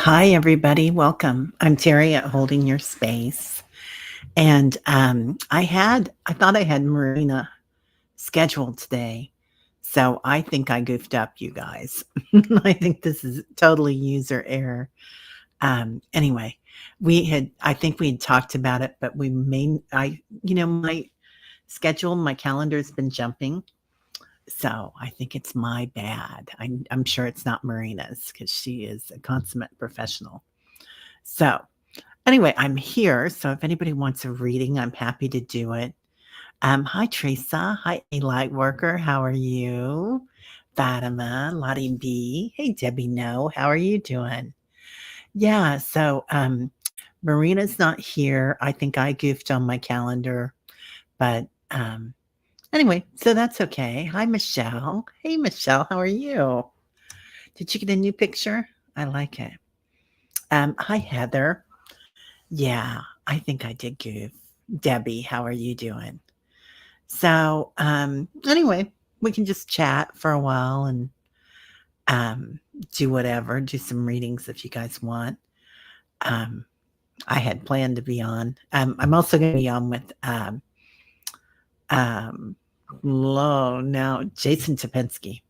Hi, everybody. Welcome. I'm Terry at Holding Your Space. And I thought I had Marina scheduled today. So I think I goofed up, you guys. I think this is totally user error. Anyway, I think we had talked about it, but my schedule, my calendar's been jumping. So I think it's my bad. I'm sure it's not Marina's because she is a consummate professional. So anyway, I'm here. So if anybody wants a reading, I'm happy to do it. Hi, Teresa. Hi, a light worker. How are you? Fatima, Lottie B. Hey, Debbie. No, how are you doing? Yeah. So Marina's not here. I think I goofed on my calendar, but anyway, so that's okay. Hi, Michelle. Hey, Michelle. How are you? Did you get a new picture? I like it. Hi, Heather. Yeah, I think I did goof. Debbie, how are you doing? So anyway, we can just chat for a while and um, do whatever, do some readings if you guys want. Um, I had planned to be on. I'm also going to be on with um, now Jason Topinski.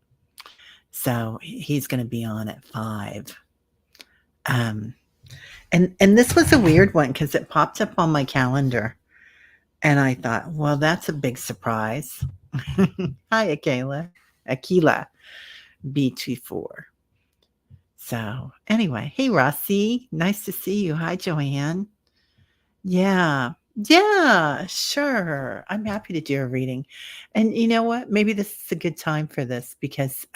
So he's going to be on at 5. Um, and this was a weird one because it popped up on my calendar. And I thought, well, that's a big surprise. Hi, Akila B24. So, anyway, hey, Rossi. Nice to see you. Hi, Joanne. Yeah. Yeah, sure. I'm happy to do a reading. And you know what? Maybe this is a good time for this because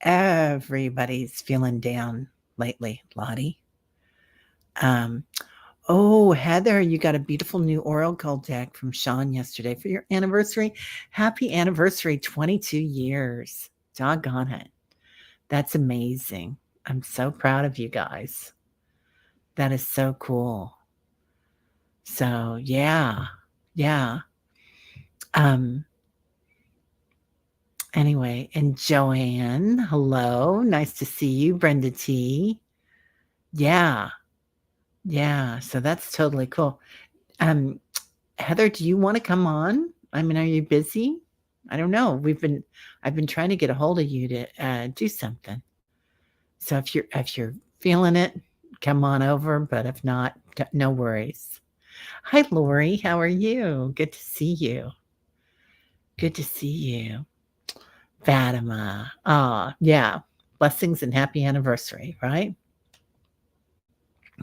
everybody's feeling down lately, Lottie. Um, Oh, Heather, you got a beautiful new Oracle deck from Sean yesterday for your anniversary. Happy anniversary, 22 years. Doggone it. That's amazing. I'm so proud of you guys. That is so cool. So, yeah. Yeah. Um anyway, and Joanne, hello. Nice to see you, Brenda T. Yeah. Yeah, so that's totally cool. Um Heather, do you want to come on? I mean, are you busy? I don't know. I've been trying to get a hold of you to do something. So if you're feeling it, come on over. But if not, no worries. Hi, Lori. How are you? Good to see you. Good to see you, Fatima. Ah, yeah. Blessings and happy anniversary, right?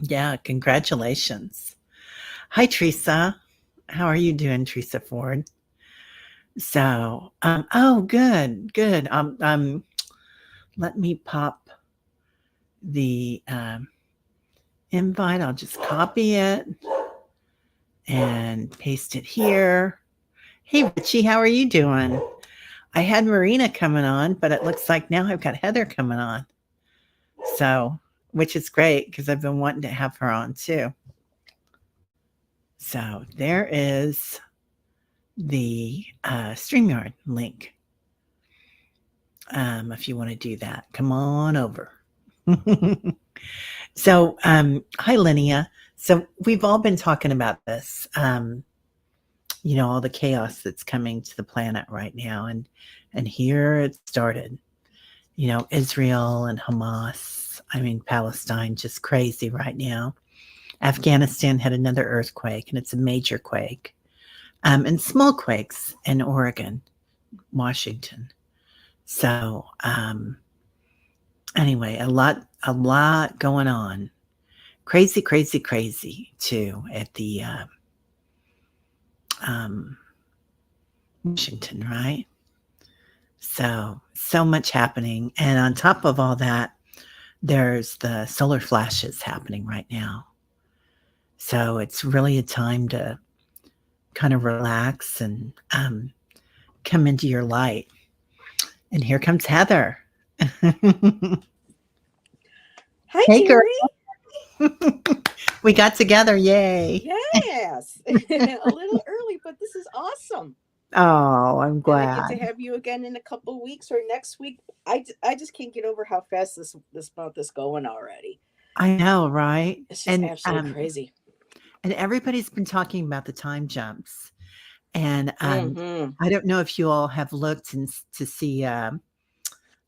Yeah. Congratulations. Hi, Teresa. How are you doing, Teresa Ford? Oh, good, good. Let me pop the invite. I'll just copy it and paste it here. Hey, Richie, how are you doing? I had Marina coming on, but it looks like now I've got Heather coming on. So, which is great because I've been wanting to have her on too. So, there is the StreamYard link. If you want to do that, come on over. Hi, Linnea. So we've all been talking about this, all the chaos that's coming to the planet right now, and here it started. Israel and Hamas. I mean, Palestine, just crazy right now. Afghanistan had another earthquake, and it's a major quake, and small quakes in Oregon, Washington. So anyway, a lot going on. Crazy, crazy, crazy too at the Washington, right? So much happening. And on top of all that, there's the solar flashes happening right now. So it's really a time to kind of relax and come into your light. And here comes Heather. Hi, Hey, girl. Terry. We got together. Yay. Yes. A little early, but this is awesome. Oh, I'm And I get to glad. have you again in a couple weeks or next week. I just can't get over how fast this month is going already. I know, right? It's just absolutely crazy. And everybody's been talking about the time jumps. And Mm-hmm. I don't know if you all have looked to see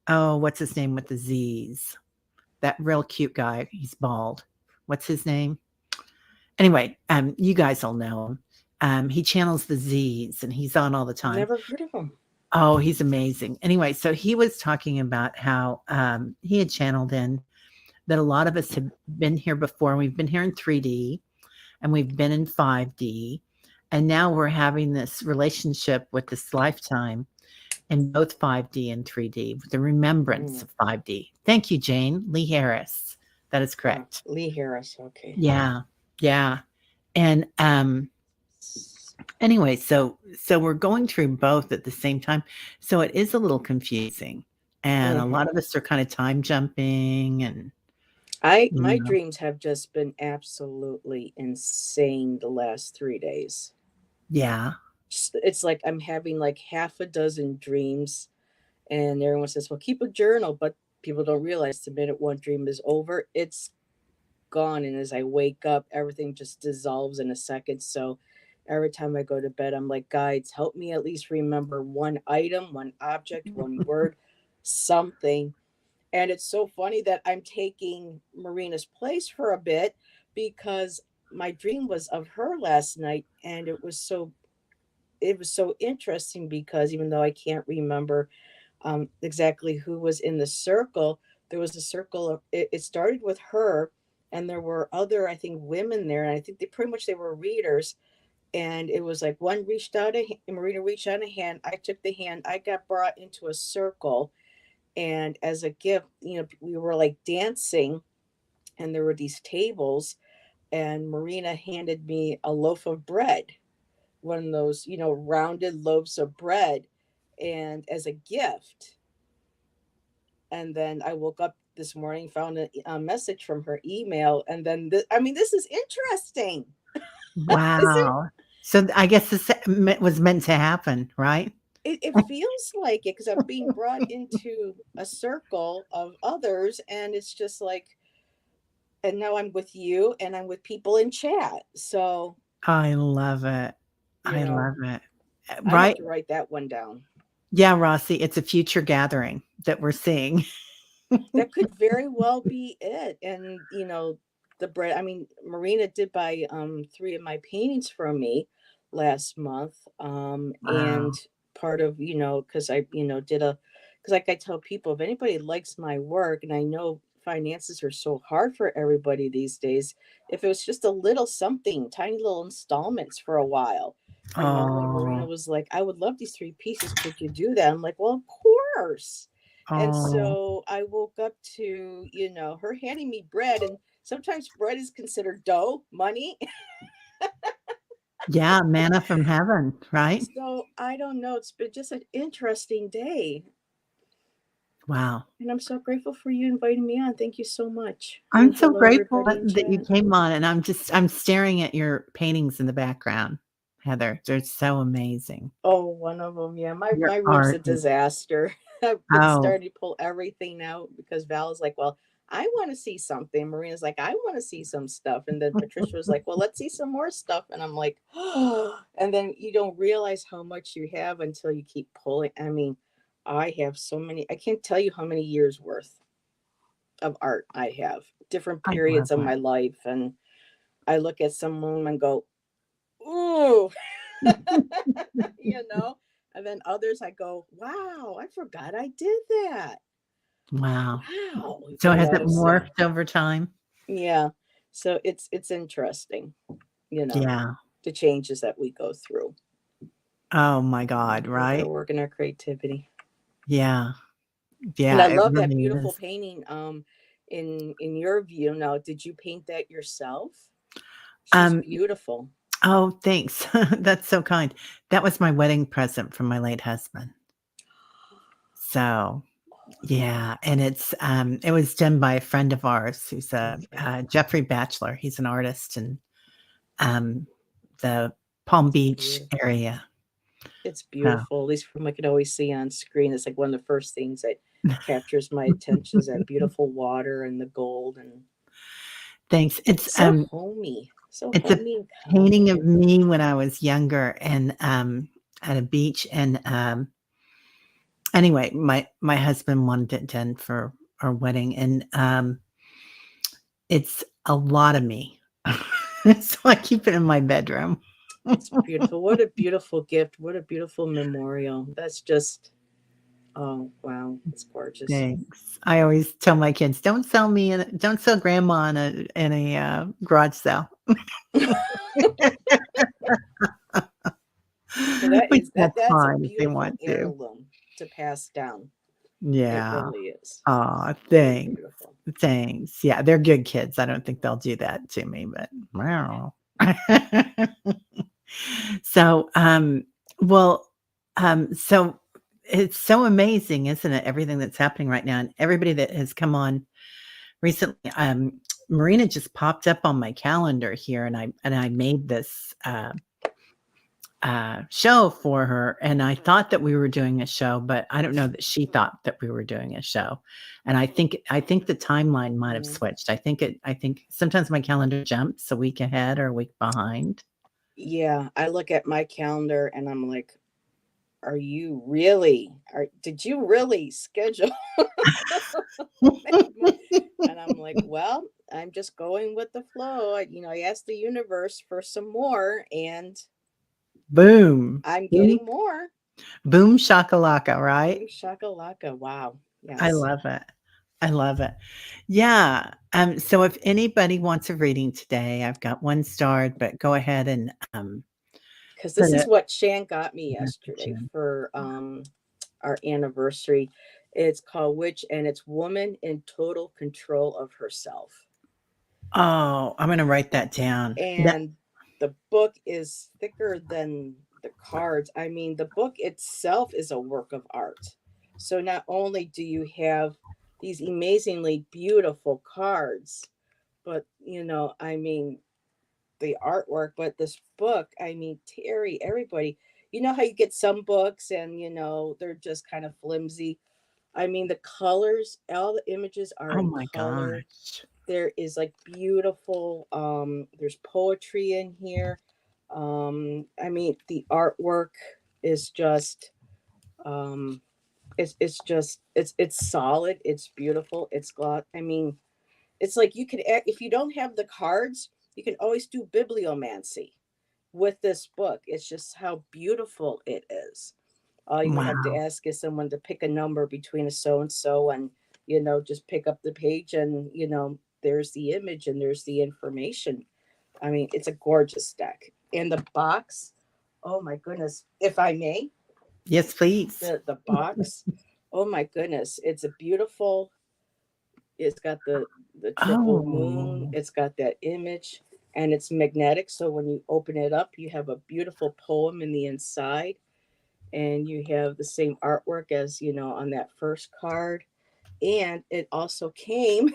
oh, what's his name with the Z's? That real cute guy. He's bald. What's his name? Anyway, you guys all know him. He channels the Z's and he's on all the time. Never heard of them. Oh, he's amazing. Anyway, so he was talking about how he had channeled in that a lot of us have been here before. We've been here in 3D and we've been in 5D. And now we're having this relationship with this lifetime in both 5D and 3D, with the remembrance Mm. of 5D. Thank you, Jane. Lee Harris. That is correct. Lee Harris. Okay. Yeah. Yeah. And anyway, so we're going through both at the same time. So it is a little confusing. And a lot Mm-hmm. of us are kind of time jumping and My you know, dreams have just been absolutely insane the last 3 days. yeah. It's like I'm having like half a dozen dreams, and everyone says, "Well, keep a journal," but people don't realize the minute one dream is over, it's gone. And as I wake up, everything just dissolves in a second. So every time I go to bed, I'm like, guides, help me at least remember one item, one object, one word, something. And it's so funny that I'm taking Marina's place for a bit because my dream was of her last night, and it was so interesting because even though I can't remember exactly who was in the circle, there was a circle of it started with her, and there were other, I think, women there, and I think they pretty much they were readers. And it was like one reached out Marina reached out a hand, I took the hand, I got brought into a circle, and as a gift, we were like dancing, and there were these tables, and Marina handed me a loaf of bread, one of those, rounded loaves of bread, and as a gift. And then I woke up this morning, found a message from her email, and then I mean, this is interesting. Is it? Wow. So I guess this was meant to happen, right? It feels like it because I'm being brought into a circle of others, and it's just like, and now I'm with you, and I'm with people in chat. So I love it. you I know, love it. I have Right? to write that one down. Yeah, Rossi, it's a future gathering that we're seeing. That could very well be it. And the bread, I mean, Marina did buy three of my paintings from me last month. And Wow. part of, because I, did because like I tell people, if anybody likes my work, and I know finances are so hard for everybody these days, if it was just a little something, tiny little installments for a while. And Marina Oh, was like, I would love these three pieces. Could you do that? I'm like, well, of course. And oh, so I woke up to, her handing me bread. And sometimes bread is considered dough, money. yeah, manna from heaven, right? So I don't know. It's been just an interesting day. Wow. And I'm so grateful for you inviting me on. Thank you so much. I'm And so hello, grateful everybody in that you chat. came on, and I'm staring at your paintings in the background, Heather. They're so amazing. Oh, one of them. Yeah, my, Your my room's a art is disaster. I've been oh, starting to pull everything out because Val is like, well, I want to see something. Marina's like, I want to see some stuff. And then Patricia was like, well, let's see some more stuff. And I'm like, oh, and then you don't realize how much you have until you keep pulling. I mean, I have so many, I can't tell you how many years worth of art I have, different I love periods of my life. And I look at some of them and go, ooh, you know, and then others I go, wow, I forgot I did that. wow. Wow, So has it so morphed over time? yeah, so it's interesting, you know, Yeah. the changes that we go through Oh my god, with our right? work and our creativity. Yeah. And I Yeah, it love that really beautiful is. painting in your view. Now, did you paint that yourself? She's Um, beautiful. oh, thanks. That's so kind. That was my wedding present from my late husband. So, yeah, and it was done by a friend of ours who's Okay. Jeffrey Batchelor. He's an artist in, um, the Palm That's Beach beautiful. area. It's So beautiful, at least from what I could always see on screen. It's like one of the first things that captures my attention is that beautiful water and the gold, and thanks. so homey, so It's a homey and painting of comforting. me when I was younger and, at a beach and, anyway, my husband wanted it done for our wedding and, it's a lot of me. So I keep it in my bedroom. It's beautiful. What a beautiful gift. What a beautiful memorial. That's just, oh, wow. It's gorgeous. Thanks. I always tell my kids, don't sell grandma in a, garage sale." Well, that Which is that that's that's a fine if they beautiful want to. heirloom to pass down. It Yeah. really is. Aw, Very thanks. beautiful. Thanks. Yeah, they're good kids. I don't think they'll do that to me, but wow. So, well, so it's so amazing, isn't it? Everything that's happening right now and everybody that has come on recently. Marina just popped up on my calendar here and I made this show for her. And I thought that we were doing a show, but I don't know that she thought that we were doing a show. And I think the timeline might have Yeah. switched. I think sometimes my calendar jumps a week ahead or a week behind. Yeah. I look at my calendar and I'm like, are you really? Did you really schedule that And I'm like, well, I'm just going with the flow. I asked the universe for some more, and Boom. I'm Boom. getting more. Boom shakalaka, right? Boom shakalaka. Wow. I Yes. love it. I love it. Yeah. So if anybody wants a reading today, I've got one starred, but go ahead and Because put this is a what Shan got me message yesterday in. for our anniversary. It's called Witch, and it's Woman in Total Control of Herself. Oh, I'm gonna write that down. That And the book is thicker than the cards. I mean, the book itself is a work of art. So not only do you have these amazingly beautiful cards, but I mean, the artwork, but this book, I mean, Terry, everybody, you know how you get some books and they're just kind of flimsy. I mean, the colors, all the images are oh in my color. gosh. There is like beautiful there's poetry in here. I mean, the artwork is just um it's just it's solid, it's beautiful, it's gloss. I mean, it's like you could if you don't have the cards, you can always do bibliomancy with this book. It's just how beautiful it is. All you have to Wow. ask is someone to pick a number between a so and so, and just pick up the page, and there's the image and there's the information. I mean, it's a gorgeous deck. And the box, oh my goodness, if I may, Yes, please. the box, oh my goodness, it's a beautiful. It's got the triple moon. Oh. It's got that image, and it's magnetic. So when you open it up, you have a beautiful poem in the inside, and you have the same artwork as on that first card. And it also came,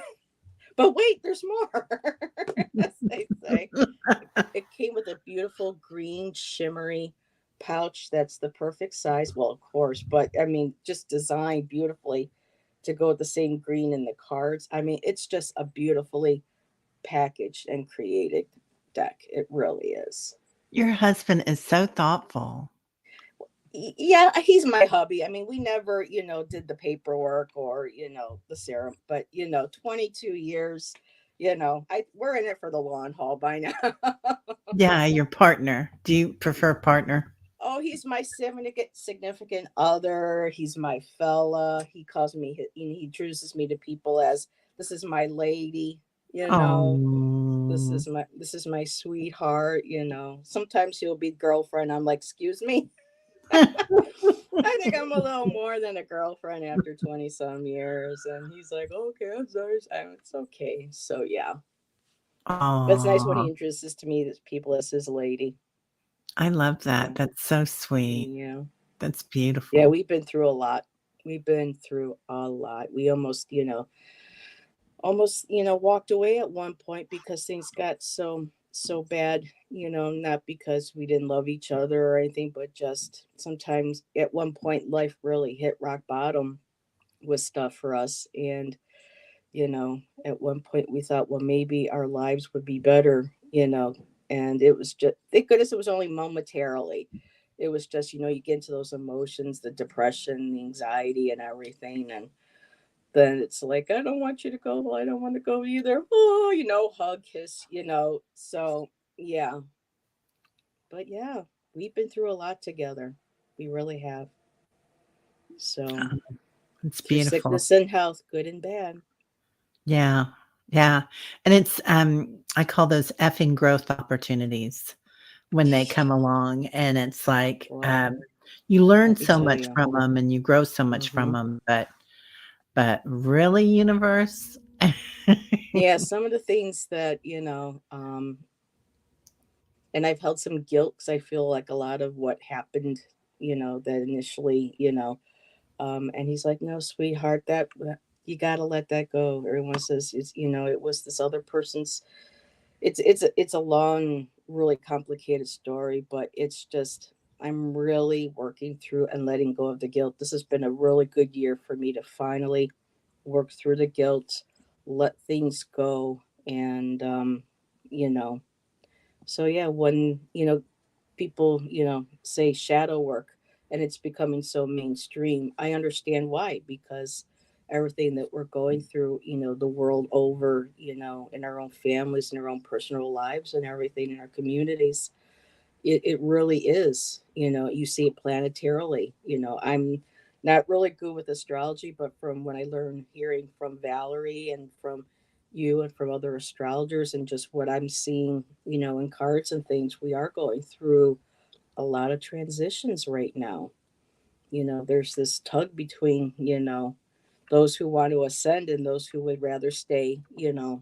but wait, there's more. As they say, it came with a beautiful green shimmery pouch that's the perfect size. Well, of course, but I mean, just designed beautifully to go with the same green in the cards. I mean, it's just a beautifully packaged and created deck. It really is. Your husband is so thoughtful. Yeah, he's my hubby. I mean, we never did the paperwork or the serum, but 22 years, I we're in it for the long haul by now. Yeah, your partner. Do you prefer partner? Oh, he's my significant other. He's my fella. He calls me. He introduces me to people as, this is my lady. You know, Oh. this is my sweetheart. Sometimes he'll be girlfriend. I'm like, excuse me. I think I'm a little more than a girlfriend after 20 some years. And he's like, okay, I'm sorry. It's okay. So yeah, but it's nice when he Oh, introduces to me as people as his lady. I love that. So That's so sweet. yeah. That's Yeah, beautiful. we've been through a lot. We've been through a lot. We almost walked away at one point because things got so bad, not because we didn't love each other or anything, but just sometimes at one point life really hit rock bottom with stuff for us. And, at one point we thought, well, maybe our lives would be better, and it was just, thank goodness it was only momentarily. It was just, you get into those emotions, the depression, the anxiety, and everything. And then it's like, I don't want you to go. Well, I don't want to go either. Oh, hug, kiss, So, yeah. But yeah, we've been through a lot together. We really have. So, It's through beautiful. sickness and health, good and bad. Yeah. Yeah. And it's, I call those effing growth opportunities when they come along. And it's like, Boy, you learn let me so tell much you. from them and you grow so much from Hmm. them. But really, universe? Yeah, some of the things that, and I've held some guilt because I feel like a lot of what happened, that initially, and he's like, no, sweetheart, that you got to let that go. Everyone says it's, it was this other person's. It's a long, really complicated story, but it's just I'm really working through and letting go of the guilt. This has been a really good year for me to finally work through the guilt, let things go, and you know. So yeah, when people say shadow work, and it's becoming so mainstream, I understand why, because everything that we're going through, the world over, in our own families, in our own personal lives, and everything in our communities, it really is. You see it planetarily. I'm not really good with astrology, but from when I learned hearing from Valerie and from you and from other astrologers, and just what I'm seeing, in cards and things, we are going through a lot of transitions right now. There's this tug between, those who want to ascend and those who would rather stay, Yeah.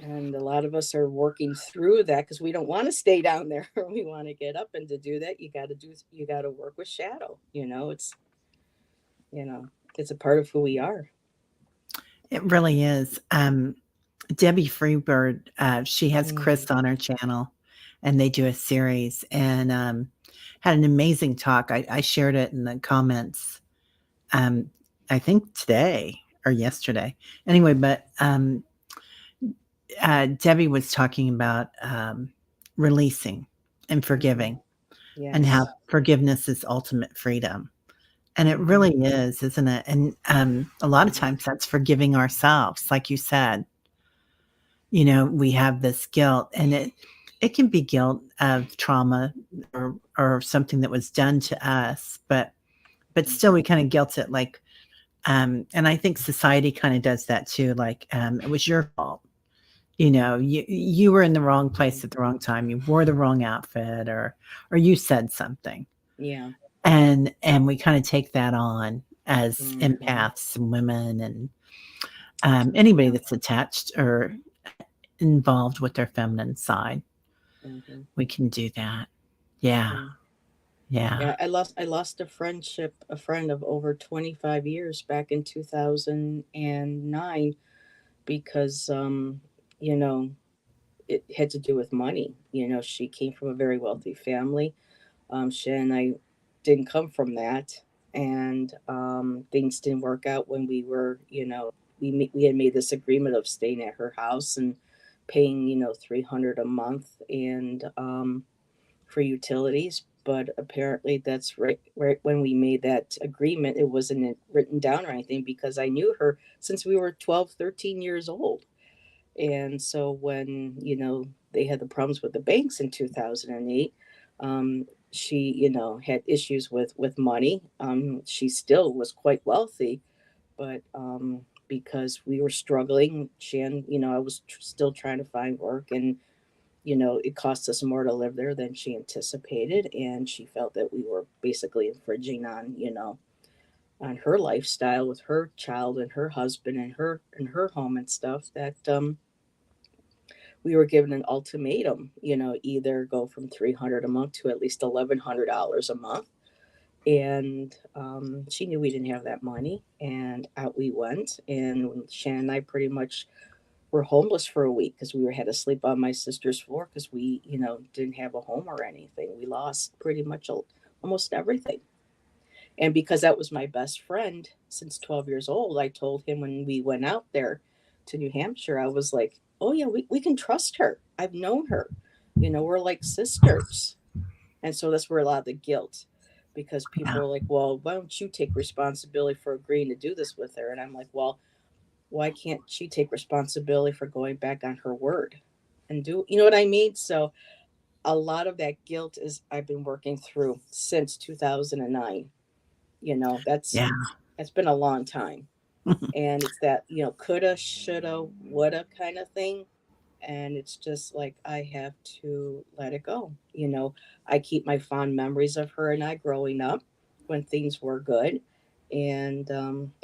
and a lot of us are working through that because we don't want to stay down there. We want to get up, and to do that you got to work with shadow. You know it's a part of who we are. It really is. Debbie Freebird, she has Mm, Chris on her channel, and they do a series, and had an amazing talk. I shared it in the comments. Um, I think today or yesterday. Anyway, but Debbie was talking about releasing and hmm. forgiving, and how Yes. forgiveness is ultimate freedom. And it Hmm. really is, isn't it? And a lot of Hmm. times that's forgiving ourselves, like you said. We have this guilt, and it can be guilt of trauma, or something that was done to us, but still we kind of guilt it, like, and I think society kind of does that too, like, it was your fault. You were in the wrong place at the wrong time, you wore the wrong outfit, or you said something, Yeah. and we kind of take that on as Hmm. empaths and women, and anybody Yeah. that's attached or involved with their feminine side. Hmm. We can do that. Yeah. Yeah. Yeah. Yeah, I lost a friend of over 25 years back in 2009 because you know it had to do with money. She came from a very wealthy family. She and I didn't come from that, and things didn't work out when we were, we had made this agreement of staying at her house and paying, 300 a month, and for utilities. But apparently, that's right when we made that agreement, it wasn't written down or anything, because I knew her since we were 12, 13 years old. And so when, they had the problems with the banks in 2008, she, had issues with money. She still was quite wealthy, but because we were struggling, Shan, I was still trying to find work, and it cost us more to live there than she anticipated, and she felt that we were basically infringing on, on her lifestyle with her child and her husband and her home and stuff, that we were given an ultimatum, either go from 300 a month to at least $1,100 a month. And she knew we didn't have that money, and out we went. And Shannon and I pretty much were homeless for a week because we had to sleep on my sister's floor because we, didn't have a home or anything. We lost pretty much almost everything. And because that was my best friend since 12 years old, I told him when we went out there to New Hampshire, I was like, oh, yeah, we can trust her. I've known her. We're like sisters. And so that's where a lot of the guilt, because people Yeah. are like, well, why don't you take responsibility for agreeing to do this with her? And I'm like, well, why can't she take responsibility for going back on her word and do, you know what I mean? So a lot of that guilt is I've been working through since 2009. That's Yeah. that's been a long time. And it's that, coulda, shoulda, woulda kind of thing. And it's just like I have to let it go. I keep my fond memories of her and I growing up when things were good. And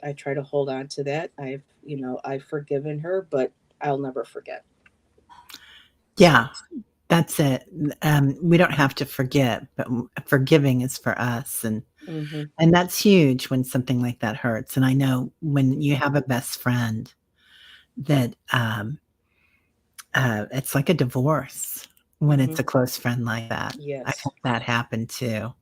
I try to hold on to that. I've forgiven her, but I'll never forget. Yeah. That's it. We don't have to forget, but forgiving is for us, Mm-hmm. and that's huge when something like that hurts. And I know when you Mm-hmm. have a best friend that it's like a divorce when Mm-hmm. it's a close friend like that. I've Yes. had that happen too,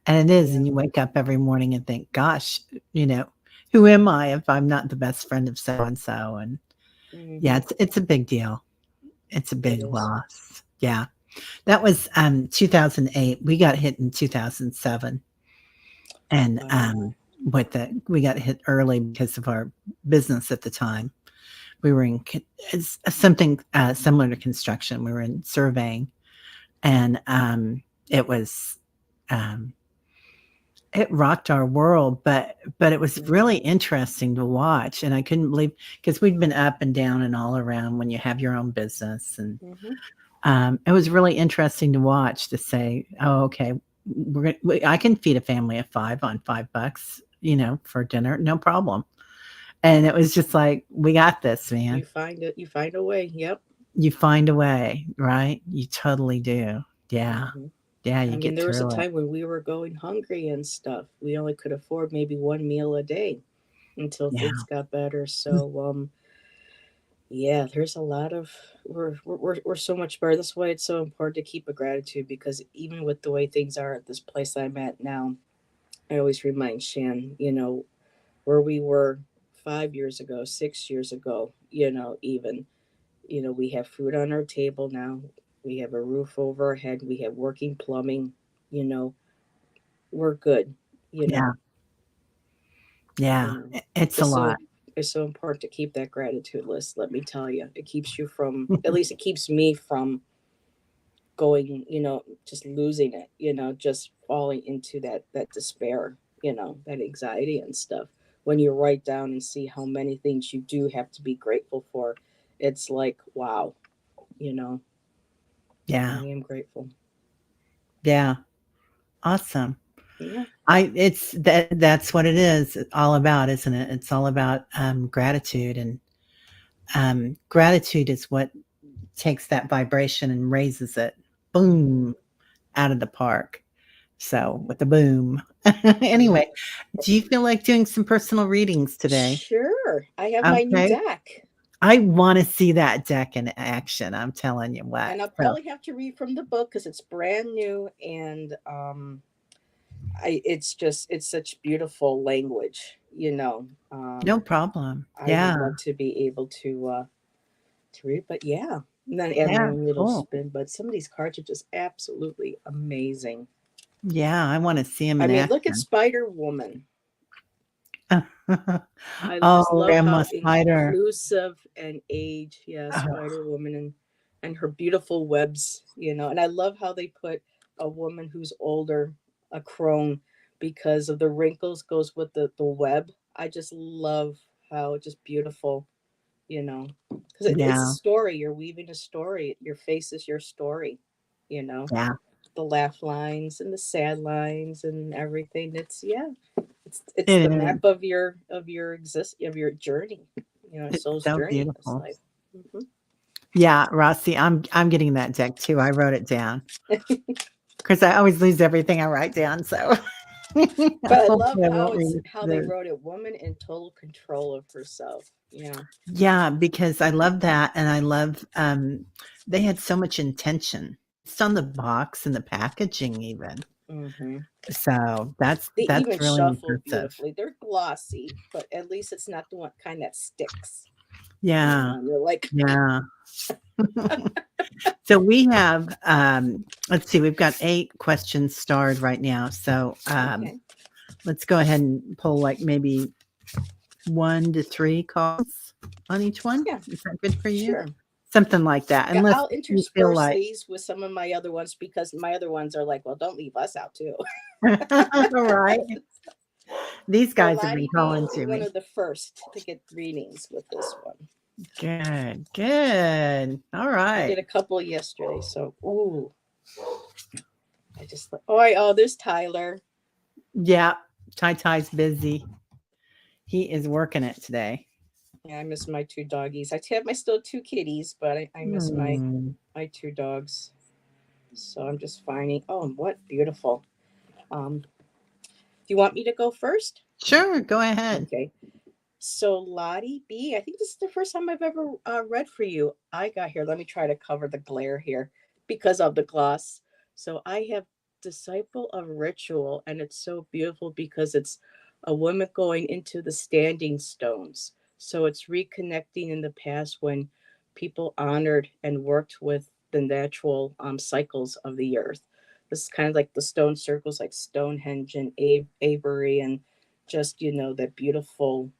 and it is. Yeah. And you wake up every morning and think, "Gosh, you know, who am I if I'm not the best friend of so and so?" And yeah, Mm-hmm. it's a big deal. It's a It big is. loss. Yeah. That was, 2008. We got hit in 2007, and, Wow. with the we got hit early because of our business at the time. We were in con it's something, similar to construction. We were in surveying, and, it was, um it rocked our world, but it was Mm-hmm. really interesting to watch, and I couldn't believe because 'cause we'd been up and down and all around when you have your own business, and Mm-hmm. it was really interesting to watch to say, "Oh, okay, I can feed a family of 5 on $5, for dinner, no problem." And it was just like, "We got this, man." You find it. You find a way. Yep. You find a way, right? You totally do. Yeah. Mm-hmm. Yeah, I you mean, get there was a through it. time when we were going hungry and stuff. We only could afford maybe one meal a day until Yeah. things got better. Mm, So, yeah, there's a lot of we're so much better. That's why it's so important to keep a gratitude, because even with the way things are at this place I'm at now, I always remind Shan, where we were 5 years ago, 6 years ago, even, we have food on our table now. We have a roof over our head. We have working plumbing. You know, we're good. You yeah. know, you Yeah. know, It's a it's lot. so it's so important to keep that gratitude list. Let me tell you, it keeps you from, at least it keeps me from going, just losing it. Just falling into that despair. That anxiety and stuff. When you write down and see how many things you do have to be grateful for, it's like, wow. You know, I Yeah. am grateful. Yeah. Awesome. Yeah. I it's that's what it is all about, isn't it? It's all about, gratitude, and, gratitude is what takes that vibration and raises it, Hmm. boom, out of the park. So, with the boom. Yeah. Anyway, do you feel like doing some personal readings today? Sure. I have my new Okay. deck. I wanna see that deck in action, I'm telling you what. And I'll So, probably have to read from the book because it's brand new, and it's such beautiful language. no problem. I would Yeah. love to be able to read, but yeah. And then add my Yeah, own little cool. spin. But some of these cards are just absolutely amazing. Yeah, I wanna see him I in mean, look at action. Spider Woman. I just Oh, love Grandma how Spider. inclusive and age, yeah, Oh, Spider Woman, and her beautiful webs. And I love how they put a woman who's older, a crone, because of the wrinkles goes with the web. I just love how just beautiful, because it's a yeah, story. You're weaving a story. Your face is your story, you know, yeah, the laugh lines and the sad lines and everything. It's it the map is. of your journey, It's soul's so journey in this beautiful. life. Hmm. Yeah, Rossi, I'm getting that deck too. I wrote it down because I always lose everything I write down, so But I love Hopefully, I how won't read how they the. wrote it, woman in total control of herself. Yeah. Yeah, because I love that, and I love, they had so much intention. It's on the box and the packaging even. Hmm. So They that's even really shuffle impressive. beautifully. They're glossy, but at least it's not the one kind that sticks. Yeah, And you're like, yeah. So we have, let's see, we've got 8 questions starred right now. So, okay, let's go ahead and pull, like, maybe 1 to 3 calls on each one. yeah, Is that good for you? sure. Something like that, Yeah, unless I'll you feel intersperse like these with some of my other ones because my other ones are like, well, don't leave us out too. right? These So guys have been Lottie B calling is to one me. of the first to get readings with this one. Good, good. All I did right. a couple yesterday, so ooh, oh, there's Tyler. Yeah, Tai Tai's busy. He is working it today. Yeah, I miss my two doggies. I have my still two kitties, but I miss Hmm. my two dogs. So I'm just finding. Oh, what beautiful. Do you want me to go first? Sure, go ahead. Okay. So Lottie B, I think this is the first time I've ever read for you. I got here. Let me try to cover the glare here because of the gloss. So I have Disciple of Ritual, and it's so beautiful because it's a woman going into the standing stones. So it's reconnecting in the past when people honored and worked with the natural cycles of the earth. This is kind of like the stone circles, like Stonehenge and Avery, and just that beautiful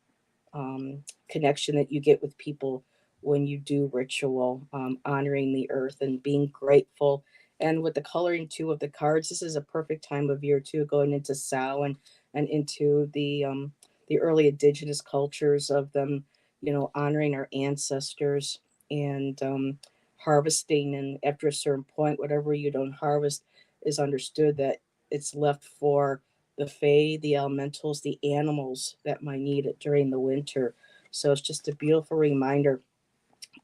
connection that you get with people when you do ritual, honoring the earth and being grateful. And with the coloring too of the cards, this is a perfect time of year too, going into Samhain and into the early indigenous cultures of them, honoring our ancestors and harvesting. And after a certain point, whatever you don't harvest is understood that it's left for the fae, the elementals, the animals that might need it during the winter. So it's just a beautiful reminder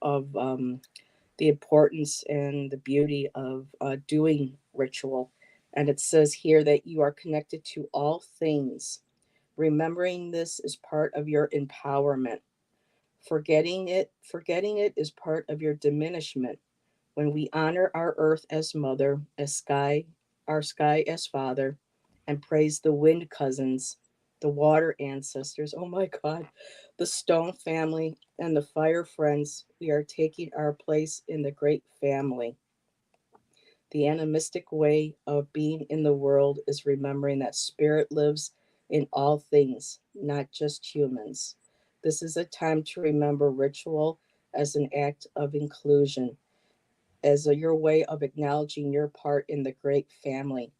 of the importance and the beauty of doing ritual. And it says here that you are connected to all things. Remembering this is part of your empowerment. Forgetting it is part of your diminishment. When we honor our earth as mother, our sky as father, and praise the wind cousins, the water ancestors, oh my God, the stone family, and the fire friends, we are taking our place in the great family. The animistic way of being in the world is remembering that spirit lives in all things, not just humans. This is a time to remember ritual as an act of inclusion, your way of acknowledging your part in the great family.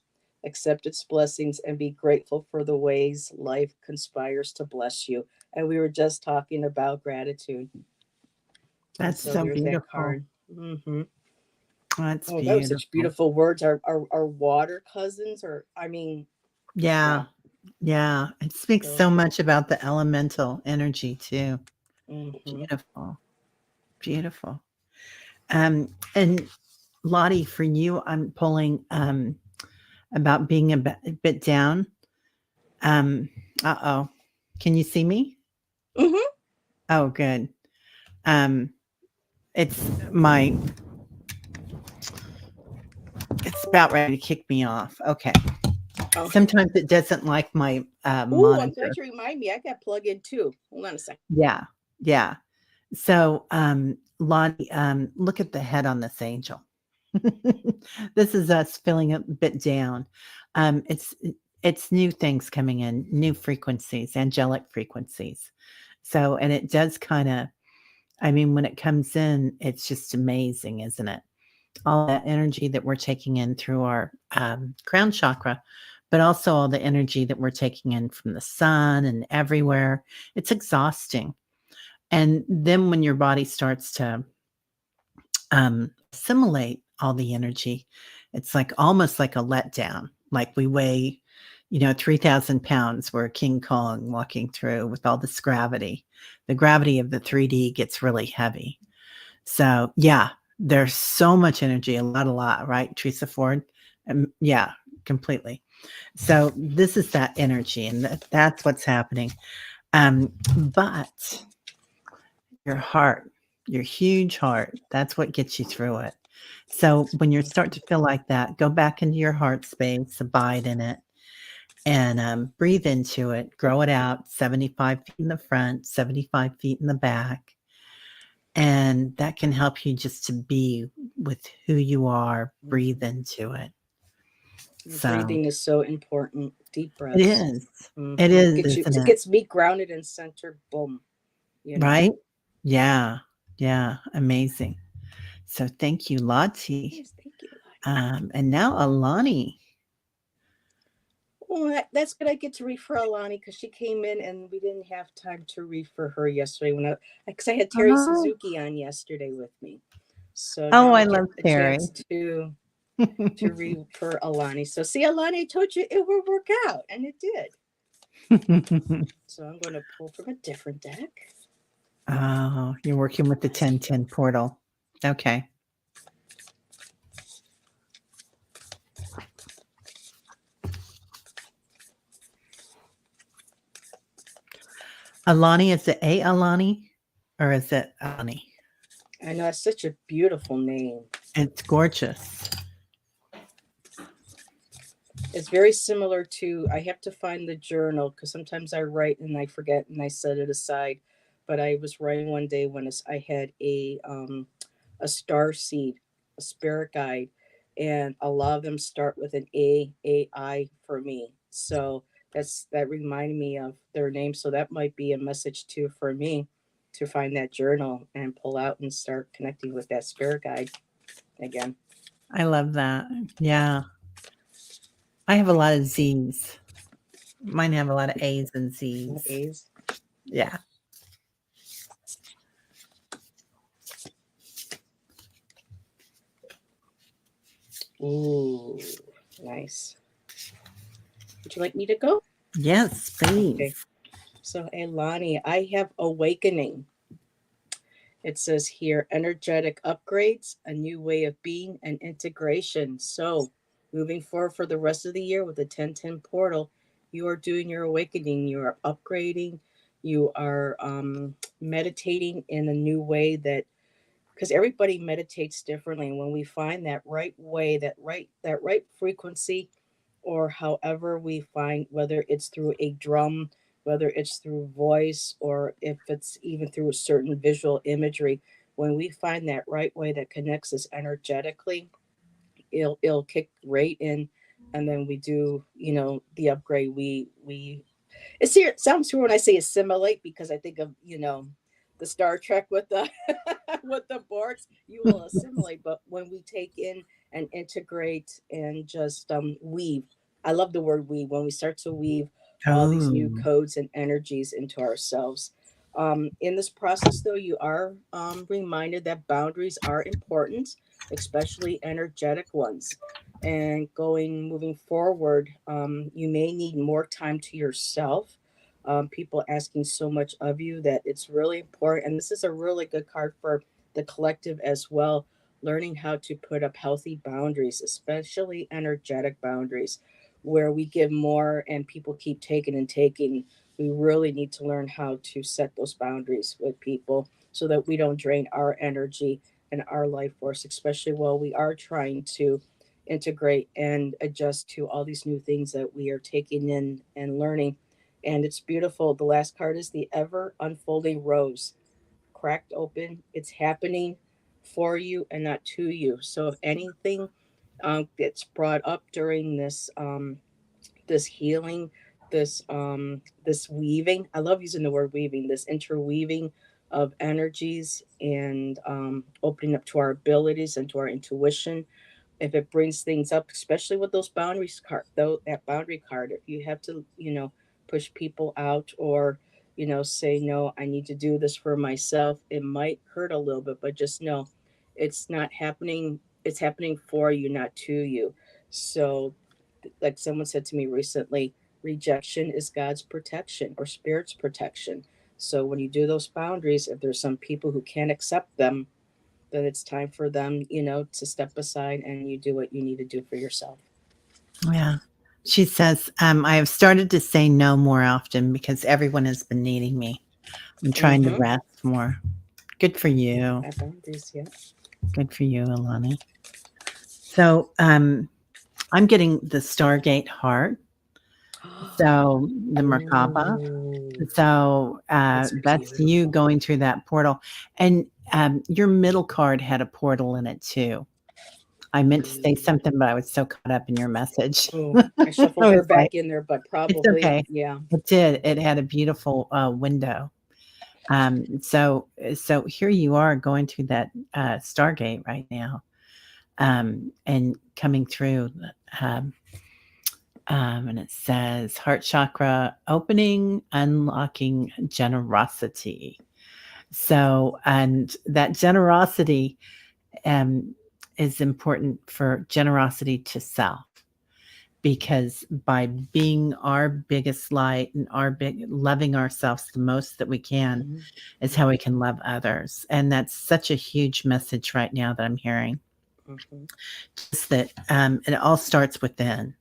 Accept its blessings and be grateful for the ways life conspires to bless you. And we were just talking about gratitude. And That's so so there's that beautiful. card. Hmm. That's Oh, that was such beautiful. beautiful words. Our water cousins, or I mean, Yeah, yeah. yeah. It speaks So, so much about the elemental energy too. hmm. Beautiful, beautiful. And Lottie, for you, I'm pulling about being a bit down. Um, uh-oh. Can you see me? Hmm. Oh, good. Um, it's my it's about ready to kick me off. Okay. Oh, Sometimes it doesn't like my ooh, I'm glad monitor. you remind me. I got plug in too. Hold on a second. Yeah. Yeah. So, Lottie, look at the head on this angel. This is us feeling a bit down. Um, it's it's new things coming in, new frequencies, angelic frequencies. So, and it does kind of, I mean, when it comes in, it's just amazing, isn't it? All that energy that we're taking in through our crown chakra, but also all the energy that we're taking in from the sun and everywhere. It's exhausting. And then when your body starts to assimilate all the energy, it's like almost like a letdown. Like we weigh, 3,000 pounds. We're King Kong walking through with all this gravity. The gravity of the 3D gets really heavy. So, yeah, there's so much energy, a lot, right, Teresa Ford? Yeah, completely. So this is that energy, and that's what's happening. But your heart, your huge heart, that's what gets you through it. So when you start to feel like that, go back into your heart space, abide in it, and breathe into it, grow it out 75 feet in the front, 75 feet in the back. And that can help you just to be with who you are, breathe into it. So Breathing is so important. Deep it breaths. is. It is, Gets you. isn't It it? gets me grounded and centered. Boom. You know. Right? Yeah. Yeah. Amazing. So thank you, Lottie. Yes. Thank you. And now Alani. Well, that's good. I get to refer Alani because she came in and we didn't have time to refer her yesterday because I had Terry Oh, Suzuki on yesterday with me. So oh, now I I get love a Terry. chance to refer Alani. So see, Alani, I told you it would work out, and it did. So I'm going to pull from a different deck. Oh, you're working with the 1010 portal. Okay. Alani, is it A Alani or is it Alani? I know it's such a beautiful name. It's gorgeous. It's very similar to, I have to find the journal because sometimes I write and I forget and I set it aside. But I was writing one day when I had a star seed, a spirit guide, and a lot of them start with an A for me. So that reminded me of their name. So that might be a message too for me to find that journal and pull out and start connecting with that spirit guide again. I love that. Yeah. I have a lot of Z's. Mine have a lot of A's and Z's. A's. Yeah. Ooh, nice. Would you like me to go? Yes, Okay. please. So, Elani, I have awakening. It says here energetic upgrades, a new way of being, and integration. So, moving forward for the rest of the year with the 1010 portal, you are doing your awakening, you are upgrading, you are meditating in a new way that because everybody meditates differently. And when we find that right way, that right frequency, or however we find, whether it's through a drum, whether it's through voice, or if it's even through a certain visual imagery, when we find that right way that connects us energetically, it'll kick right in, and then we do, the upgrade. We it sounds weird when I say assimilate because I think of the Star Trek with the with the Borgs. You will assimilate, but when we take in and integrate and just weave, I love the word weave. When we start to weave all these new Oh, codes and energies into ourselves. In this process, though, you are reminded that boundaries are important, especially energetic ones. And moving forward, you may need more time to yourself. People asking so much of you that it's really important. And this is a really good card for the collective as well. Learning how to put up healthy boundaries, especially energetic boundaries, where we give more and people keep taking and taking. We really need to learn how to set those boundaries with people so that we don't drain our energy and our life force, especially while we are trying to integrate and adjust to all these new things that we are taking in and learning. And it's beautiful. The last card is the ever unfolding rose, cracked open. It's happening for you and not to you. So if anything gets brought up during this healing, this weaving, I love using the word weaving, this interweaving of energies and opening up to our abilities and to our intuition, if it brings things up, especially with those boundaries card, though that boundary card, if you have to, push people out or, say, no, I need to do this for myself, it might hurt a little bit, but just know it's not happening. It's happening for you, not to you. So, like someone said to me recently, rejection is God's protection or spirit's protection. So when you do those boundaries, if there's some people who can't accept them, then it's time for them, to step aside and you do what you need to do for yourself. yeah. She says, I have started to say no more often because everyone has been needing me. I'm trying to Mm-hmm. rest more. Good for you. I found this, yeah. Good for you, Alani. So, I'm getting the Stargate heart. So the Merkaba. Oh, So it's that's you beautiful. going through that portal. And your middle card had a portal in it too. I meant to say Mm. something, but I was so caught up in your message. Oh, I I shuffled her was like, back in there, but it's probably, okay. yeah. It did. It had a beautiful window. So here you are going through that Stargate right now, and coming through. Um, and it says heart chakra opening, unlocking generosity. So, and that generosity um, is important for generosity to self, because by being our biggest light and our big loving ourselves the most that we can Mm-hmm. is how we can love others. And that's such a huge message right now that I'm hearing. Mm-hmm. Just that it all starts within.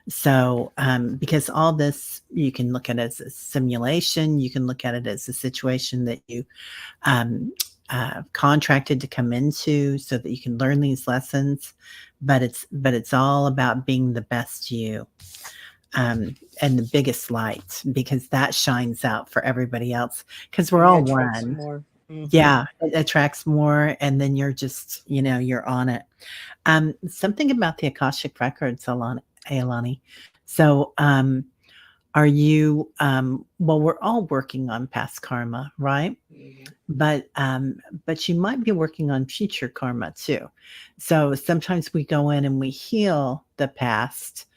So, because all this, you can look at it as a simulation, you can look at it as a situation that you um, contracted to come into, so that you can learn these lessons. But it's all about being the best you, and the biggest light, because that shines out for everybody else. Because we're And all that attracts one. more. Mm-hmm. Yeah, it attracts more, and then you're just, you're on it. Something about the Akashic records, Alani. So, are you? Well, we're all working on past karma, right? Yeah. But but you might be working on future karma too. So sometimes we go in and we heal the past,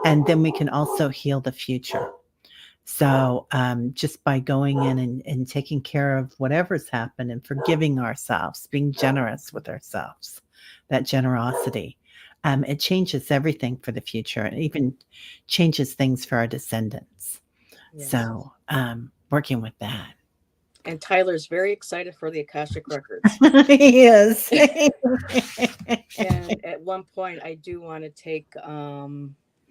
and then we can also heal the future. So just by going in and taking care of whatever's happened and forgiving ourselves, being generous with ourselves, that generosity, it changes everything for the future. It even changes things for our descendants. Yes. So working with that. And Tyler's very excited for the Akashic Records. Yes. And at one point, I do want to take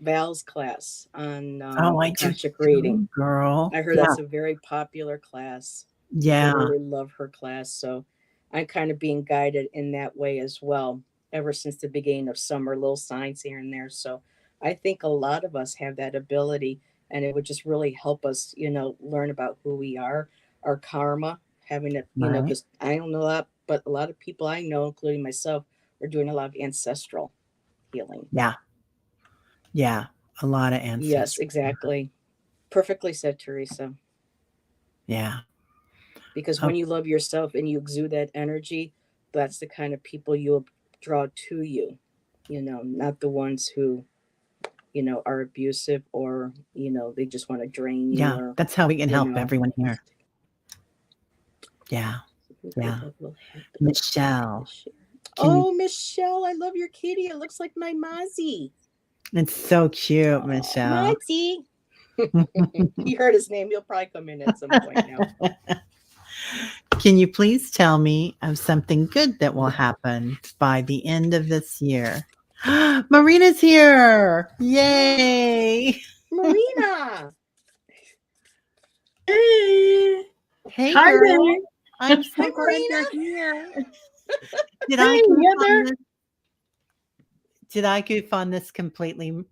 Val's class on Oh, I do Akashic reading. too, girl. I heard Yeah. that's a very popular class. People Yeah. really love her class. So I'm kind of being guided in that way as well, ever since the beginning of summer, little signs here and there. So I think a lot of us have that ability, and it would just really help us, learn about who we are, our karma, having it, Right. because I don't know a lot, but a lot of people I know, including myself, are doing a lot of ancestral healing. Yeah. Yeah. A lot of Yes, ancestors. exactly. Perfectly said, Teresa. Yeah. Because Oh, when you love yourself and you exude that energy, that's the kind of people you'll draw to you, not the ones who, are abusive, or, they just want to drain you, yeah. or, That's how we can you help know, everyone here. Yeah. who could Yeah. that will happen Michelle, this year? can you? Oh, Michelle, I love your kitty. It looks like my Mozzie. It's so cute, Oh, Michelle. Mozzie. You heard his name. He'll probably come in at some point now. Can you please tell me of something good that will happen by the end of this year? Marina's here. Yay. Marina. Hey, Hey, hi girl. there. I'm Hi, so glad Marina. you're here. Did I Hey, goof on Heather. this? Did I goof on this completely, You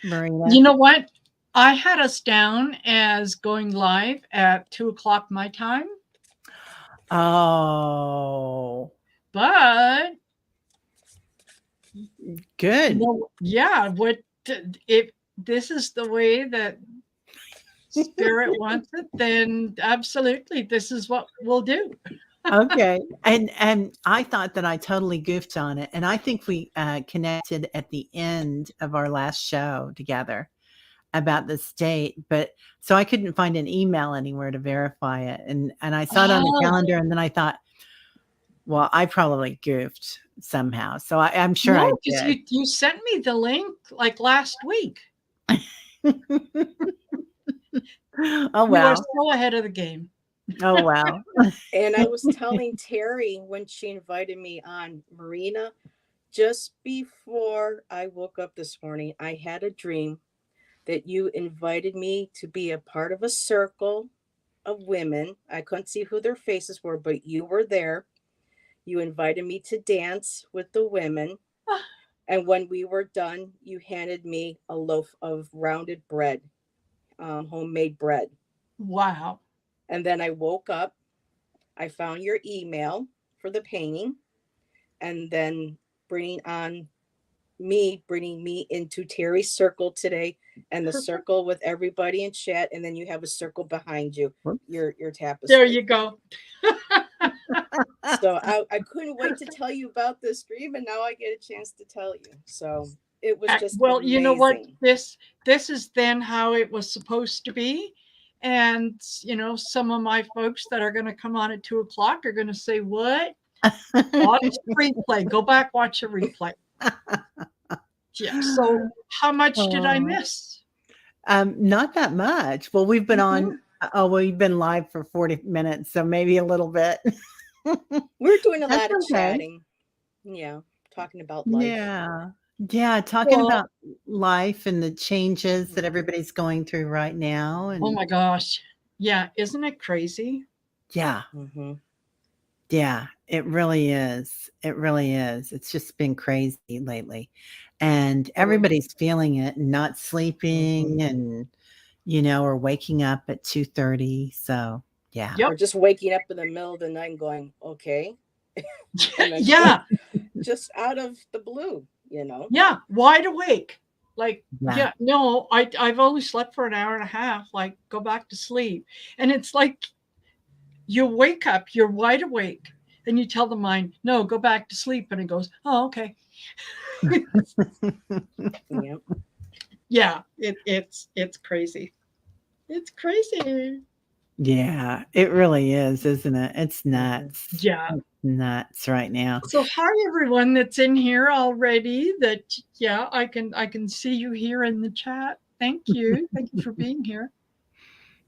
Marina? know what? I had us down as going live at 2 o'clock my time, Oh, but good. yeah, what if this is the way that spirit wants it? Then absolutely, this is what we'll do. Okay. And I thought that I totally goofed on it, and I think we connected at the end of our last show together about this date, but so I couldn't find an email anywhere to verify it, and I saw it on the Oh calendar, and then I thought, well, I probably goofed somehow, so I'm sure I no, because did. you sent me the link like last week. Oh You are well. so ahead of the game. Oh well. And I was telling Terry when she invited me on, Marina, just before I woke up this morning, I had a dream that you invited me to be a part of a circle of women. I couldn't see who their faces were, but you were there. You invited me to dance with the women. Ah, And when we were done, you handed me a loaf of rounded bread, homemade bread. wow. And then I woke up. I found your email for the painting, and then bringing on bringing me into Terry's circle today, and the Perfect. circle with everybody in chat, and then you have a circle behind you, Whoops. your There tapestry. you go. So I couldn't wait to tell you about this dream, and now I get a chance to tell you. So it was just Well, you know what? amazing. This is then how it was supposed to be. And some of my folks that are going to come on at 2 o'clock are going to say, "What? Watch the replay. Go back, watch a replay." Yeah. So, how much did I Oh. miss? Not that much. Well, we've been Mhm. on. Oh, well, you've been live for 40 minutes, so maybe a little bit. We're doing a That's lot of okay. chatting. Yeah, talking about life. Yeah. Yeah, talking Well, about life and the changes that Mhm. everybody's going through right now, oh and my gosh. Yeah. Isn't it crazy? yeah, Mhm. yeah, it really is. It really is. It's just been crazy lately, and everybody's feeling it and not Mhm. sleeping and, or waking up at 2:30, so yeah. Or Yep. just waking up in the middle of the night and going, okay, and then Yeah. just out of the blue, you know. Yeah. Wide awake. Like, Yeah. yeah, no, I've only slept for an hour and a half. Like, go back to sleep. And it's like you wake up, you're wide awake, and you tell the mind, no, go back to sleep. And it goes, oh, okay. Yeah. Yeah, it's crazy. It's crazy. Yeah, it really is, isn't it? It's Mhm. nuts. Yeah. It's nuts right now. So hi everyone that's in here already. That yeah, I can see you here in the chat. Thank you. Thank you for being here.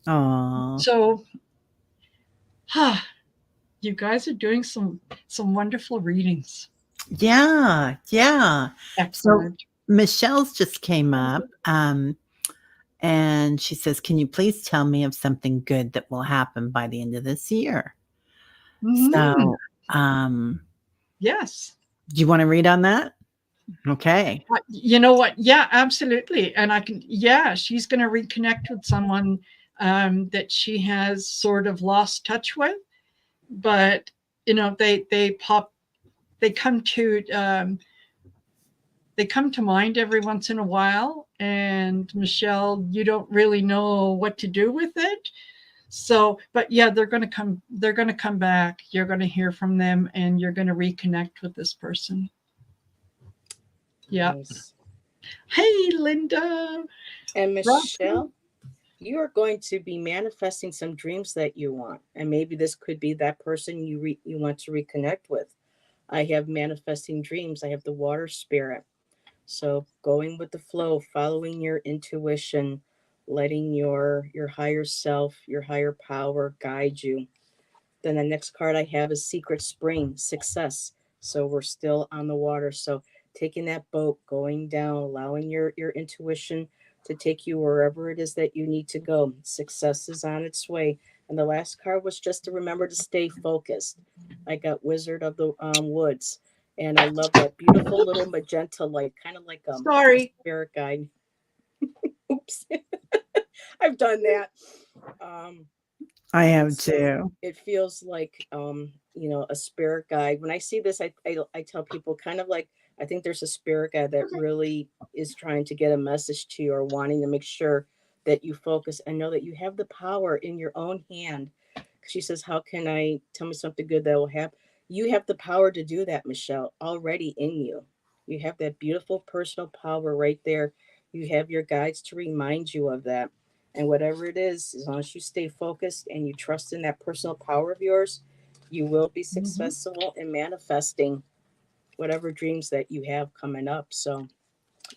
Oh, So you guys are doing some wonderful readings. yeah, yeah. So Excellent. Michelle's just came up, and she says, "Can you please tell me of something good that will happen by the end of this year?" Mhm. So, um, Yes. do you wanna read on that? Okay. You know what? Yeah, absolutely. And I can, yeah, she's going to reconnect with someone that she has sort of lost touch with, but they pop, they come to, they come to mind every once in a while. And Michelle, you don't really know what to do with it. So, but yeah, they're going to come back. You're going to hear from them and you're going to reconnect with this person. Yeah. Nice. Hey, Linda. And Roxanne. Michelle, you are going to be manifesting some dreams that you want, and maybe this could be that person you want to reconnect with. I have manifesting dreams. I have the water spirit. So going with the flow, following your intuition, letting your higher self, your higher power guide you. Then the next card I have is Secret Spring, success. So we're still on the water. So taking that boat, going down, allowing your intuition to take you wherever it is that you need to go. Success is on its way. And the last card was just to remember to stay focused. I got Wizard of the Woods. And I love that beautiful little magenta light, kind of like a Sorry. spirit guide. Oops. I've done that. Um, I and have so too. it feels like a spirit guide. When I see this, I tell people kind of like I think there's a spirit guide that really is trying to get a message to you or wanting to make sure that you focus and know that you have the power in your own hand. She says, how can I tell me something good that will happen? You have the power to do that, Michelle, already in you. You have that beautiful personal power right there. You have your guides to remind you of that. And whatever it is, as long as you stay focused and you trust in that personal power of yours, you will be Mhm. successful in manifesting whatever dreams that you have coming up. So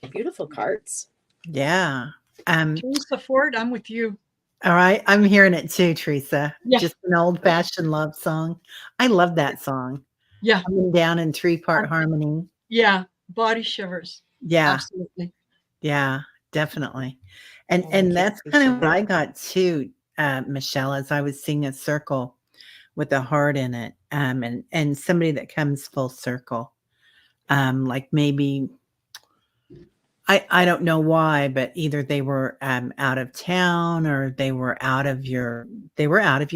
beautiful cards. Yeah. Um, Teresa Ford, I'm with you. all right, I'm hearing it too, Teresa. Yeah, Just an old-fashioned love song. I love that song. yeah, Coming down in three-part harmony. yeah. Body shivers. Yeah, Absolutely. yeah, definitely. And Oh, I and can't that's wait kind for of what I that. got too, Michelle, as I was seeing a circle with a heart in it, and somebody that comes full circle. Like maybe I don't know why, but either they were out of town or they were out of your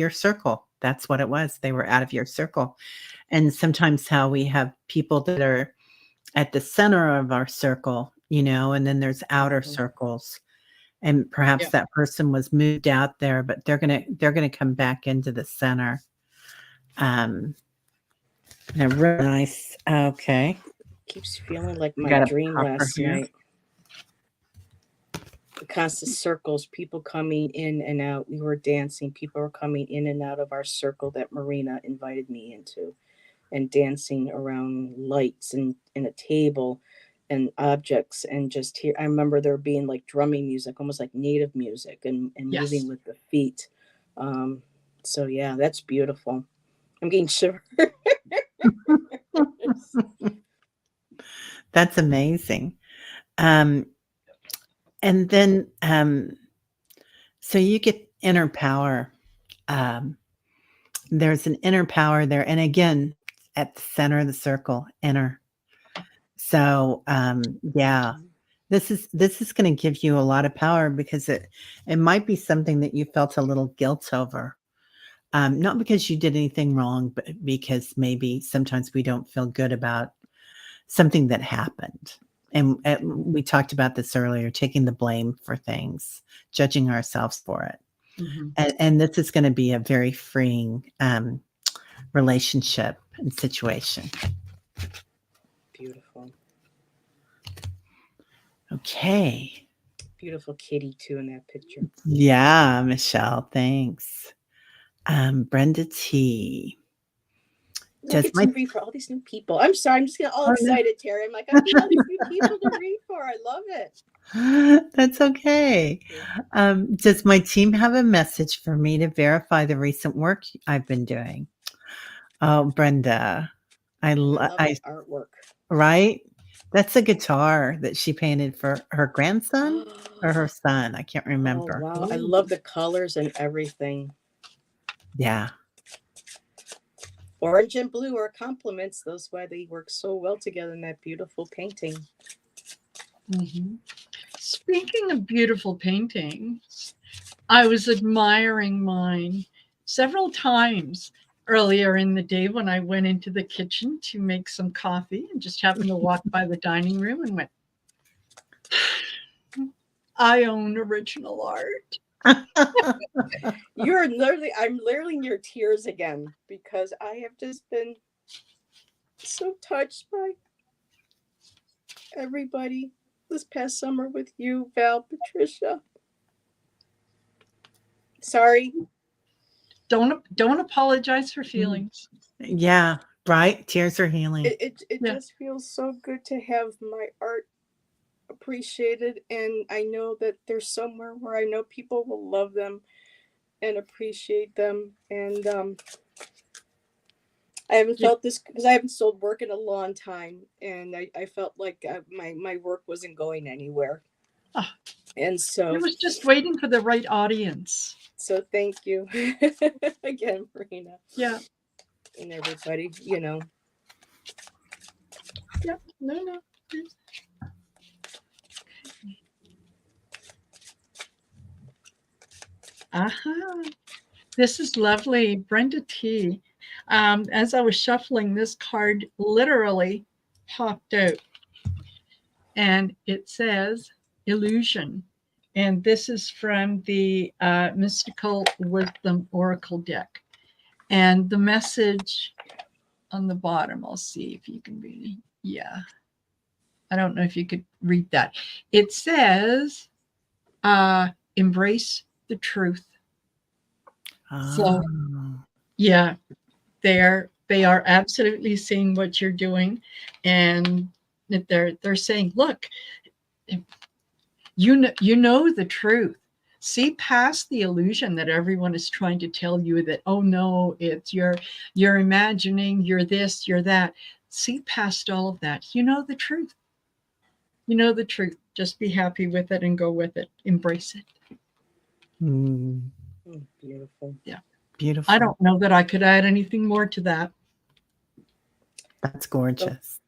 circle. That's what it was. They were out of your circle. And sometimes how we have people that are at the center of our circle, and then there's outer Mhm. circles. And perhaps Yeah. that person was moved out there, but they're gonna come back into the center. Um, they're really nice. Okay, Keeps feeling like I my got a dream popper last here. night. The constant circles, people coming in and out. We were dancing. People were coming in and out of our circle that Marina invited me into, and dancing around lights and a table and objects. And just here, I remember there being like drumming music, almost like native music, and moving Yes. with the feet. Um, so, yeah, that's beautiful. I'm getting shivers. That's amazing. Um, and then so you get inner power. Um, there's an inner power there, and again, at the center of the circle, inner. So yeah, this is going to give you a lot of power because it might be something that you felt a little guilt over. Not because you did anything wrong, but because maybe sometimes we don't feel good about something that happened. And we talked about this earlier, taking the blame for things, judging ourselves for it. Mhm. And this is going to be a very freeing relationship and situation. Beautiful. Okay. Beautiful kitty, too, in that picture. Yeah, Michelle, thanks. Brenda T. I Does get my to read for all these new people. I'm sorry, I'm just getting all oh, no. excited, Terry. I'm like, I'm getting all these new people to read for. I love it. That's okay. Thank you. Does my team have a message for me to verify the recent work I've been doing? Oh, Brenda, I love I that artwork. right? That's a guitar that she painted for her grandson or her son. I can't Oh, remember. wow. I love Ooh. the colors and everything. Yeah. Orange and blue are complements. That's why they work so well together in that beautiful painting. Mhm. Speaking of beautiful paintings, I was admiring mine several times earlier in the day when I went into the kitchen to make some coffee and just happened to walk by the dining room and went, I own original art. I'm literally near tears again because I have just been so touched by everybody this past summer with you, Val, Patricia. Sorry. Don't apologize for Mm. feelings. Yeah, right? Tears are healing. It Yeah. just feels so good to have my art appreciated, and I know that there's somewhere where I know people will love them and appreciate them. And I haven't Yeah. felt this because I haven't sold work in a long time, and I felt like my work wasn't going anywhere. Ah, And it was just waiting for the right audience. so thank you again, Marina, Yeah. and everybody. You know, Yeah. No. Aha. This is lovely. Brenda T. As I was shuffling, this card literally popped out and it says illusion. And this is from the Mystical Wisdom Oracle deck. And the message on the bottom, I'll see if you can read. Yeah. I don't know if you could read that. It says, embrace the truth. So, Oh. yeah, they are absolutely seeing what you're doing, and they're saying, look, you know the truth. See past the illusion that everyone is trying to tell you that, oh no, it's you're imagining, you're this, you're that. See past all of that. You know the truth. You know the truth. Just be happy with it and go with it. Embrace it. Mm, Beautiful. Yeah. beautiful. I don't know that I could add anything more to that. That's gorgeous. So,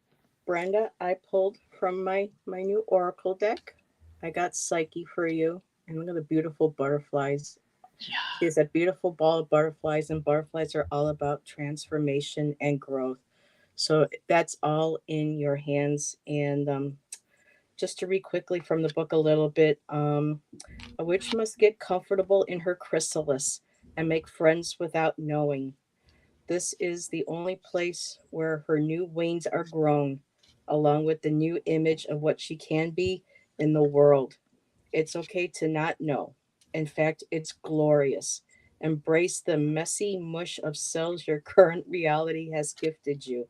Brenda, I pulled from my new oracle deck. I got Psyche for you, and look at the beautiful butterflies. Yeah. She has that beautiful ball of butterflies, and butterflies are all about transformation and growth. So that's all in your hands. And just to read quickly from the book a little bit, a witch must get comfortable in her chrysalis and make friends without knowing. This is the only place where her new wings are grown, along with the new image of what she can be in the world. It's okay to not know. In fact, it's glorious. Embrace the messy mush of cells your current reality has gifted you.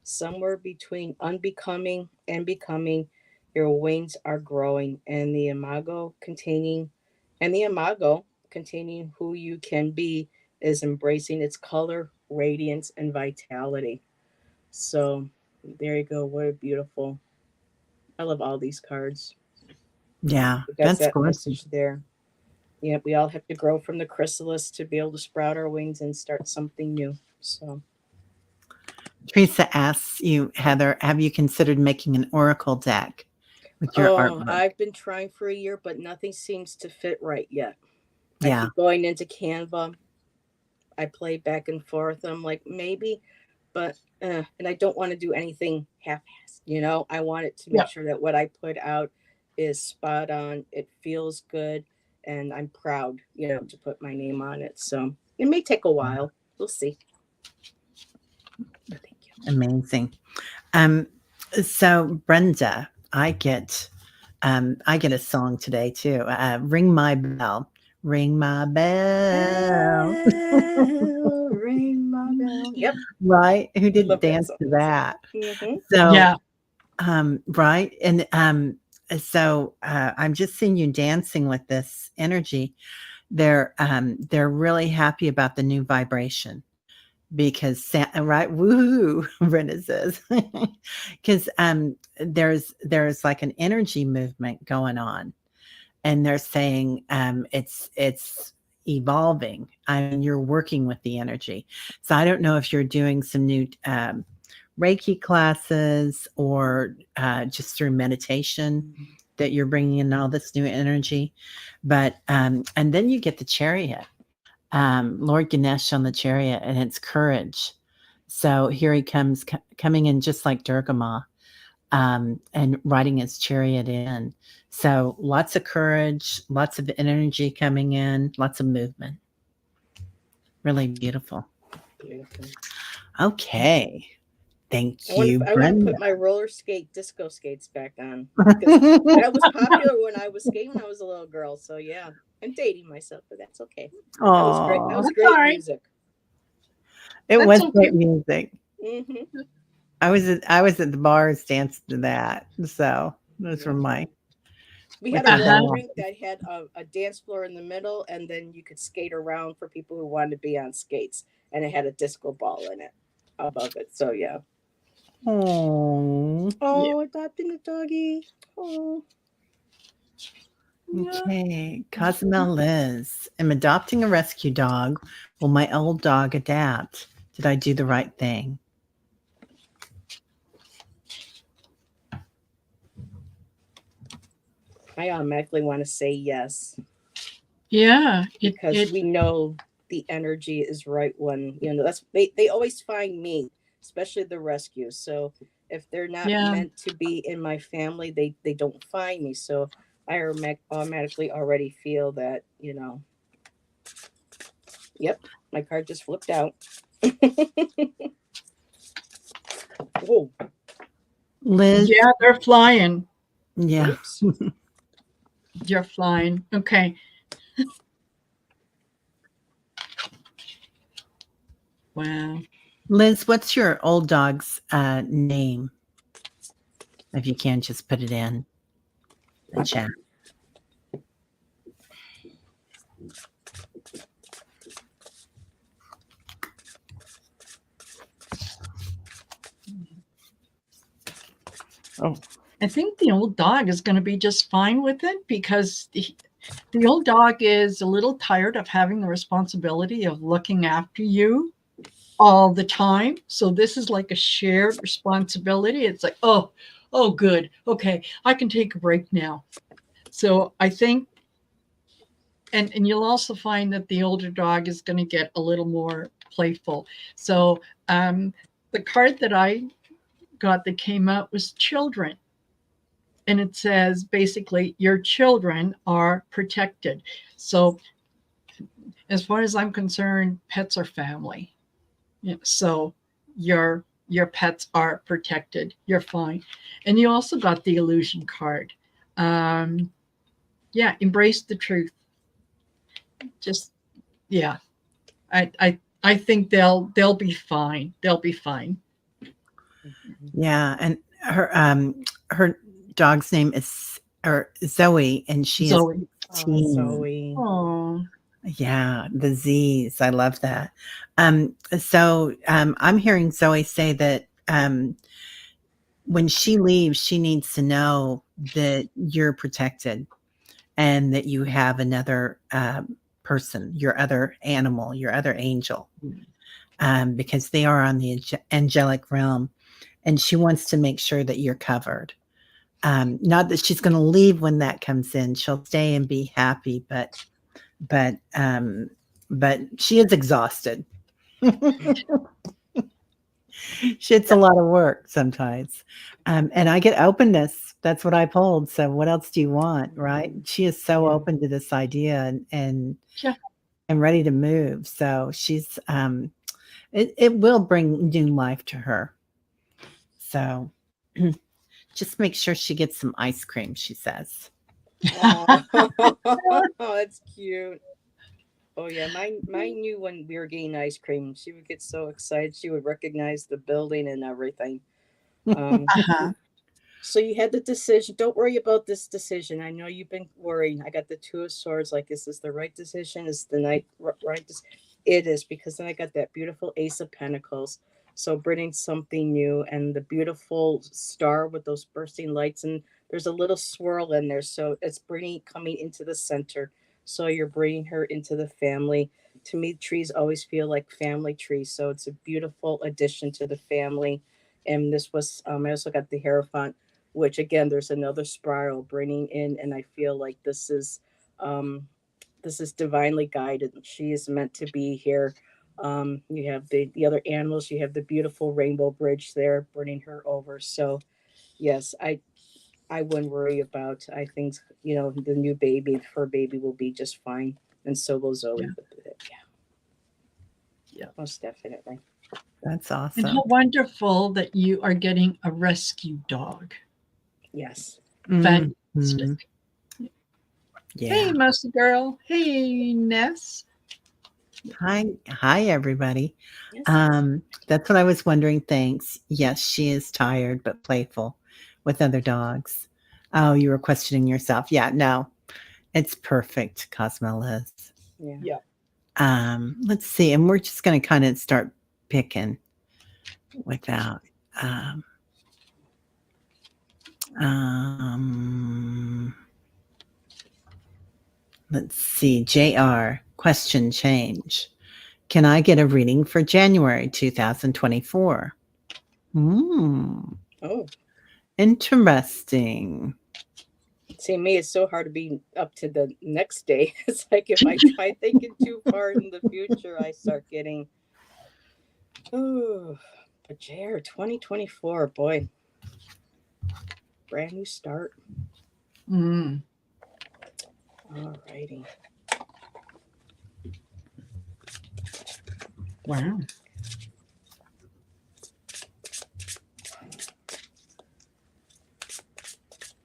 Somewhere between unbecoming and becoming, your wings are growing, and the imago containing who you can be is embracing its color, radiance, and vitality. So there you go. What a beautiful. I love all these cards. Yeah, That's that's that gorgeous. message there. Yeah, we all have to grow from the chrysalis to be able to sprout our wings and start something new. So, Teresa asks you, Heather, have you considered making an oracle deck with your artwork? I've been trying for a year, but nothing seems to fit right yet. I Yeah. keep going into Canva. I play back and forth. I'm like, maybe, but, and I don't want to do anything half-assed, I want it to make Yeah. sure that what I put out is spot on. It feels good. And I'm proud, to put my name on it. So it may take a while. We'll see. Thank you. Amazing. So Brenda, I get a song today too. Ring my bell. Ring my bell. Ring my bell. Yep. Right? Who didn't Love that dance song. to that? Mm-hmm. So Yeah. right. And so I'm just seeing you dancing with this energy. They're really happy about the new vibration because right, woohoo, Brenda says, because there's like an energy movement going on, and they're saying it's evolving. I mean, you're working with the energy, so I don't know if you're doing some new Reiki classes or just through meditation that you're bringing in all this new energy, but and then you get the chariot. Lord Ganesh on the chariot, and it's courage. So here he comes, coming in just like Durgama, and riding his chariot in. So lots of courage, lots of energy coming in, lots of movement. Really beautiful. Beautiful. Okay. Thank I want you, to. I want to Brenda. put my roller skate disco skates back on because that was popular when I was skating when I was a little girl. So yeah, I'm dating myself, but that's okay. That was great. That Oh, was That's all great right. music. it That's was okay. great music. Mm-hmm. I was at the bars dancing to that. So those were my. We had a roller rink that had a dance floor in the middle, and then you could skate around for people who wanted to be on skates, and it had a disco ball in it above it. So yeah. Oh. Oh, adopting a doggy. Oh. Okay. Cozumel Liz. I'm adopting a rescue dog. Will my old dog adapt? Did I do the right thing? I automatically want to say yes. Yeah. Because we know the energy is right when, that's they always find me, especially the rescues. So if they're not meant to be in my family, they don't find me. So I automatically already feel that, yep, my card just flipped out. Whoa. Liz. Yeah, they're flying. Yeah. Oops. You're flying. Okay. Wow. Liz, what's your old dog's name? If you can, just put it in the chat. Oh, I think the old dog is going to be just fine with it, because the old dog is a little tired of having the responsibility of looking after you all the time. So this is like a shared responsibility. It's like, oh, good. Okay, I can take a break now. So I think, and you'll also find that the older dog is going to get a little more playful. So the card that I got that came out was children. And it says basically your children are protected. So as far as I'm concerned, pets are family. Yeah, so your pets are protected. You're fine. And you also got the illusion card. Yeah, embrace the truth. Just yeah. I think they'll be fine. They'll be fine. Yeah, and her dog's name is or Zoe, and she is Zoe. Oh, 16. Zoe. Oh, Yeah, the Z's. I love that. So I'm hearing Zoe say that when she leaves, she needs to know that you're protected and that you have another person, your other animal, your other angel, because they are on the angelic realm, and she wants to make sure that you're covered. Not that she's going to leave when that comes in; she'll stay and be happy, but but she is exhausted. It's a lot of work sometimes. And I get openness. That's what I pulled. So what else do you want, right? She is so Yeah. open to this idea yeah. and ready to move. So she's it will bring new life to her. So just make sure she gets some ice cream, she says. Oh, that's cute. Oh yeah, mine knew when we were getting ice cream. She would get so excited. She would recognize the building and everything. Um, Uh-huh. so you had the decision. Don't worry about this decision. I know you've been worrying. I got the Two of Swords. Like, is this the right decision? Is the night right? It is, because then I got that beautiful Ace of Pentacles. So bringing something new, and the beautiful star with those bursting lights, and there's a little swirl in there. So it's bringing coming into the center. So you're bringing her into the family. To me, trees always feel like family trees. So it's a beautiful addition to the family. And this was, I also got the Hierophant, which again, there's another spiral bringing in, and I feel like um, this is divinely guided. She is meant to be here. You have the other animals. You have the beautiful rainbow bridge there, bringing her over. So yes, I wouldn't worry about. I think the new baby, her baby, will be just fine, and so will Zoe. Yeah. Yeah, Yeah. most definitely. That's And awesome. how wonderful that you are getting a rescue dog. Yes. Fantastic. Mhm. Hey, Yeah. Mousy Girl. Hey, Ness. Hi, everybody. Yes. That's what I was wondering. Thanks. Yes, she is tired but playful with other dogs. Oh, you were questioning yourself. Yeah, no, it's perfect, Cosmo Liz. Yeah. Yeah. Let's see, and we're just going to kind of start picking without. Um, um, let's see, JR, question change. Can I get a reading for January 2024? Oh, Interesting. see, me, it's so hard to be up to the next day. It's like if I try thinking too far in the future, I start getting, oh, but JR 2024, boy, brand new start. Mm. All righty. Wow.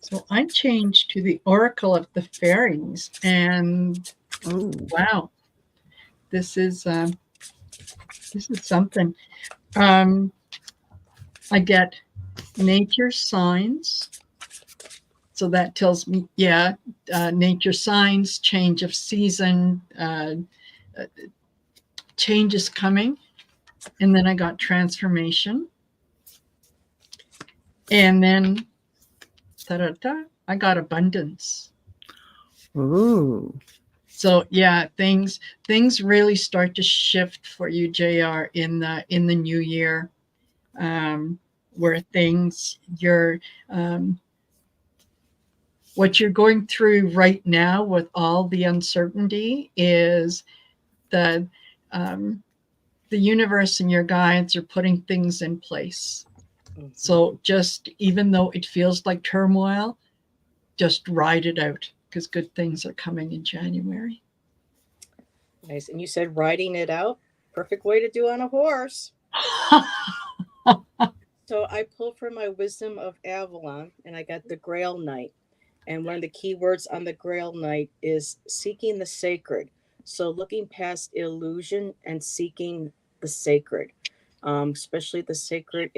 So I changed to the Oracle of the Fairies, and Ooh. wow, this is something. I get nature signs, so that tells me, yeah, nature signs, change of season, change is coming, and then I got transformation, and then Ta-da-da, I got abundance. Ooh. So yeah, things really start to shift for you, JR, in the new year, where things what you're going through right now with all the uncertainty is the the universe and your guides are putting things in place. Mhm. So just even though it feels like turmoil, just ride it out because good things are coming in January. Nice. And you said riding it out. Perfect way to do on a horse. So I pulled from my Wisdom of Avalon and I got the Grail Knight. And one of the key words on the Grail Knight is seeking the sacred. So looking past illusion and seeking the sacred, especially the sacred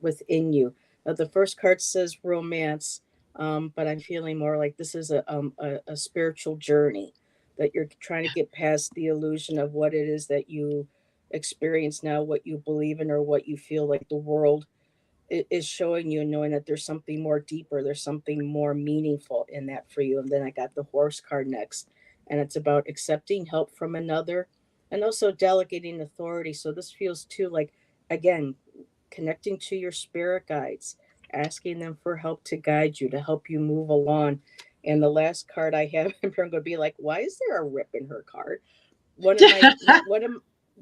within you. Now, the first card says romance, but I'm feeling more like this is a spiritual journey that you're trying to get past the illusion of what it is that you experience now, what you believe in, or what you feel like the world is showing you, and knowing that there's something more deeper, there's something more meaningful in that for you. And then I got the horse card next, and it's about accepting help from another and also delegating authority. So this feels too like, again, connecting to your spirit guides, asking them for help to guide you, to help you move along. And the last card I have, I'm going to be like, why is there a rip in her card? One of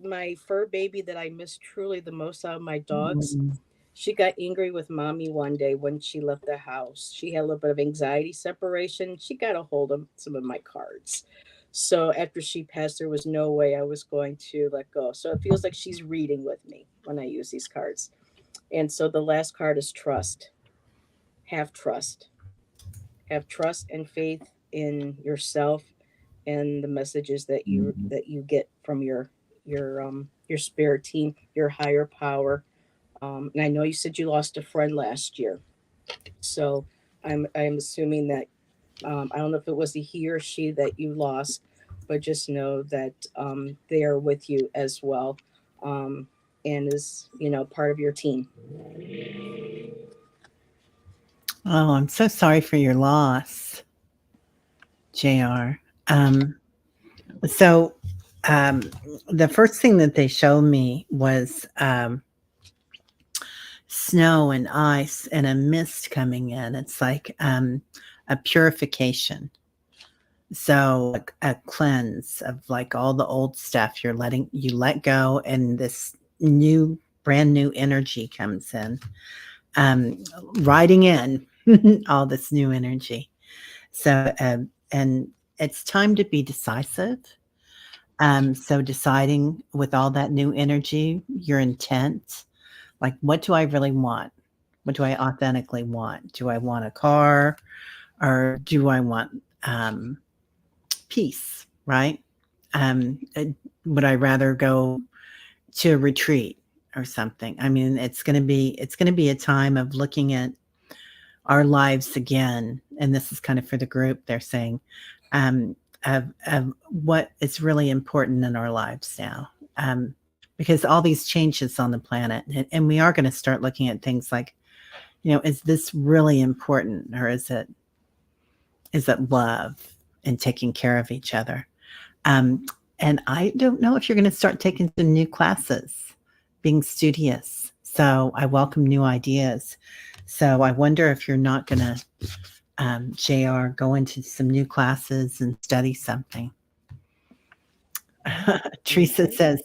my fur baby that I miss truly the most out of my dogs, Mm. she got angry with mommy one day when she left the house. She had a little bit of anxiety separation. She got a hold of some of my cards. So after she passed, there was no way I was going to let go. So it feels like she's reading with me when I use these cards. And so the last card is trust. Have trust. Have trust and faith in yourself and the messages that you get from your spirit team, your higher power. And I know you said you lost a friend last year, so I'm assuming that I don't know if it was a he or she that you lost, but just know that they are with you as well, and is part of your team. Oh, I'm so sorry for your loss, JR. Um, so, um, the first thing that they showed me was snow and ice and a mist coming in. It's like a purification. So like a cleanse of like all the old stuff you let go, and this brand new energy comes in, riding in all this new energy. So, and it's time to be decisive. So deciding with all that new energy, your intent, like what do I really want? What do I authentically want? Do I want a car, or do I want peace? Right? Uh, would I rather go to a retreat or something? I mean, it's going to be a time of looking at our lives again, and this is kind of for the group. They're saying um, of what is really important in our lives now, because all these changes on the planet, and we are going to start looking at things like, is this really important, or is it love and taking care of each other? Um, and I don't know if you're going to start taking some new classes, being studious. So I welcome new ideas. So I wonder if you're not going to, JR, go into some new classes and study something. Teresa says,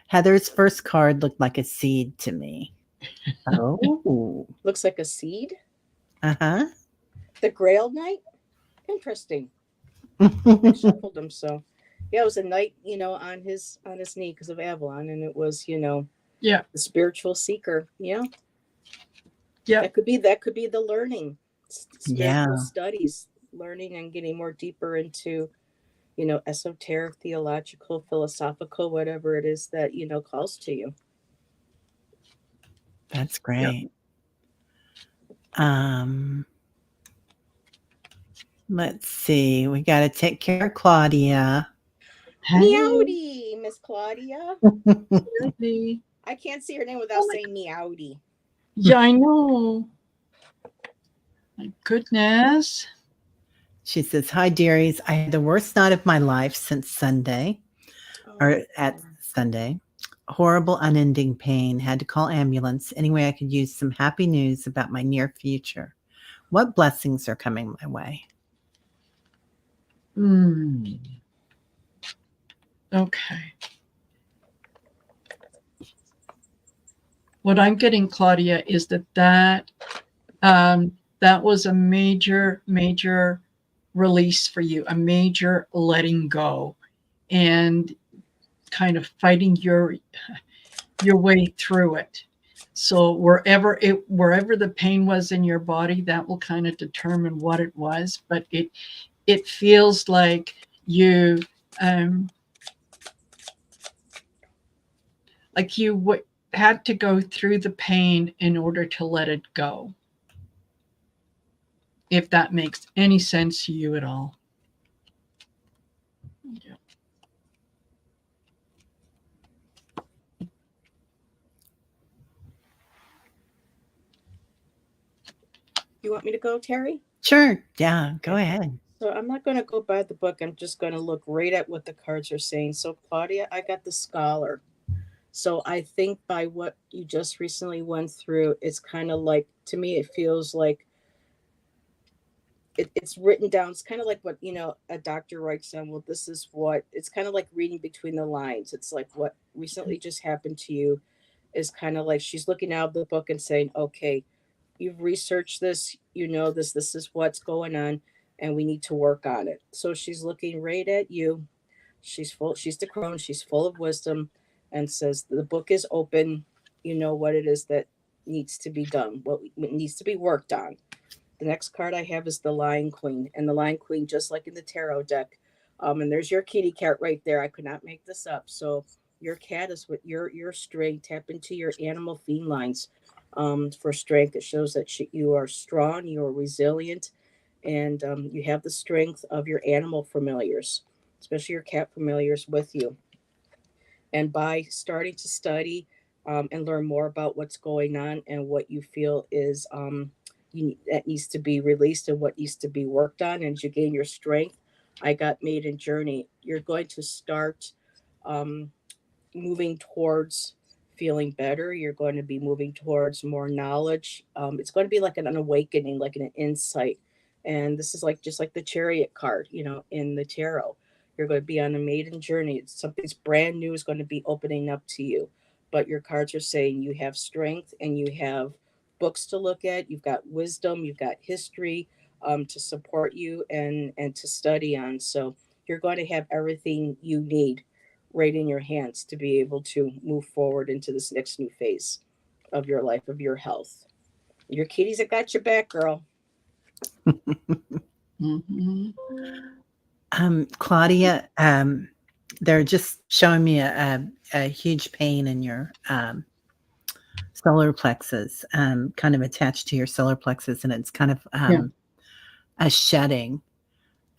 Heather's first card looked like a seed to me. Oh. Looks like a seed. Uh-huh. The Grail Knight. Interesting. I shuffled him, so yeah, it was a knight, on his knee because of Avalon, and it was, Yeah, the spiritual seeker. Yeah, yeah, that could be the learning, spiritual Yeah, studies, learning and getting more deeper into, esoteric, theological, philosophical, whatever it is that calls to you. that's yeah. great. Let's see. We got to take care of Claudia. Hey, Meowdy, Miss Claudia. Ruby. I can't see her name without Oh my saying meowdy. Yeah, I know. My goodness. She says, "Hi, dearies. I had the worst night of my life since Sunday, or at Sunday. Horrible, unending pain. Had to call ambulance. Anyway, I could use some happy news about my near future. What blessings are coming my way?" Okay. What I'm getting, Claudia, is that was a major, major release for you, a major letting go, and kind of fighting your way through it. So wherever the pain was in your body, that will kind of determine what it was. But it feels like you had to go through the pain in order to let it go. If that makes any sense to you at all. Yeah. You want me to go, Terry? Sure. Yeah, go ahead. So I'm not going to go by the book. I'm just going to look right at what the cards are saying. So, Claudia, I got the Scholar. So I think by what you just recently went through, it's kind of like, to me, it feels like it's written down. It's kind of like what, a doctor writes down. Well, this is what, it's kind of like reading between the lines. It's like what recently just happened to you is kind of like she's looking out of the book and saying, okay, you've researched this, this is what's going on, and we need to work on it. So she's looking right at you. She's the crone, she's full of wisdom, and says the book is open. You know what it is that needs to be done, what needs to be worked on. The next card I have is the Lion Queen, and the Lion Queen, just like in the tarot deck, and there's your kitty cat right there. I could not make this up. So your cat is with your strength. Tap into your animal felines for strength. It shows that you are strong, you are resilient, and you have the strength of your animal familiars, especially your cat familiars with you. And by starting to study and learn more about what's going on and what you feel is that needs to be released and what needs to be worked on, and as you gain your strength, I got Maiden Journey. You're going to start um, moving towards feeling better. You're going to be moving towards more knowledge. It's going to be like an awakening, like an insight. And this is like just like the Chariot card, in the tarot. You're going to be on a maiden journey. It's something's brand new is going to be opening up to you. But your cards are saying you have strength and you have books to look at. You've got wisdom. You've got history to support you and to study on. So you're going to have everything you need right in your hands to be able to move forward into this next new phase of your life, of your health. Your kitties have got your back, girl. Mm-hmm. Claudia, they're just showing me a huge pain in your solar plexus, kind of attached to your solar plexus, and it's kind of a shedding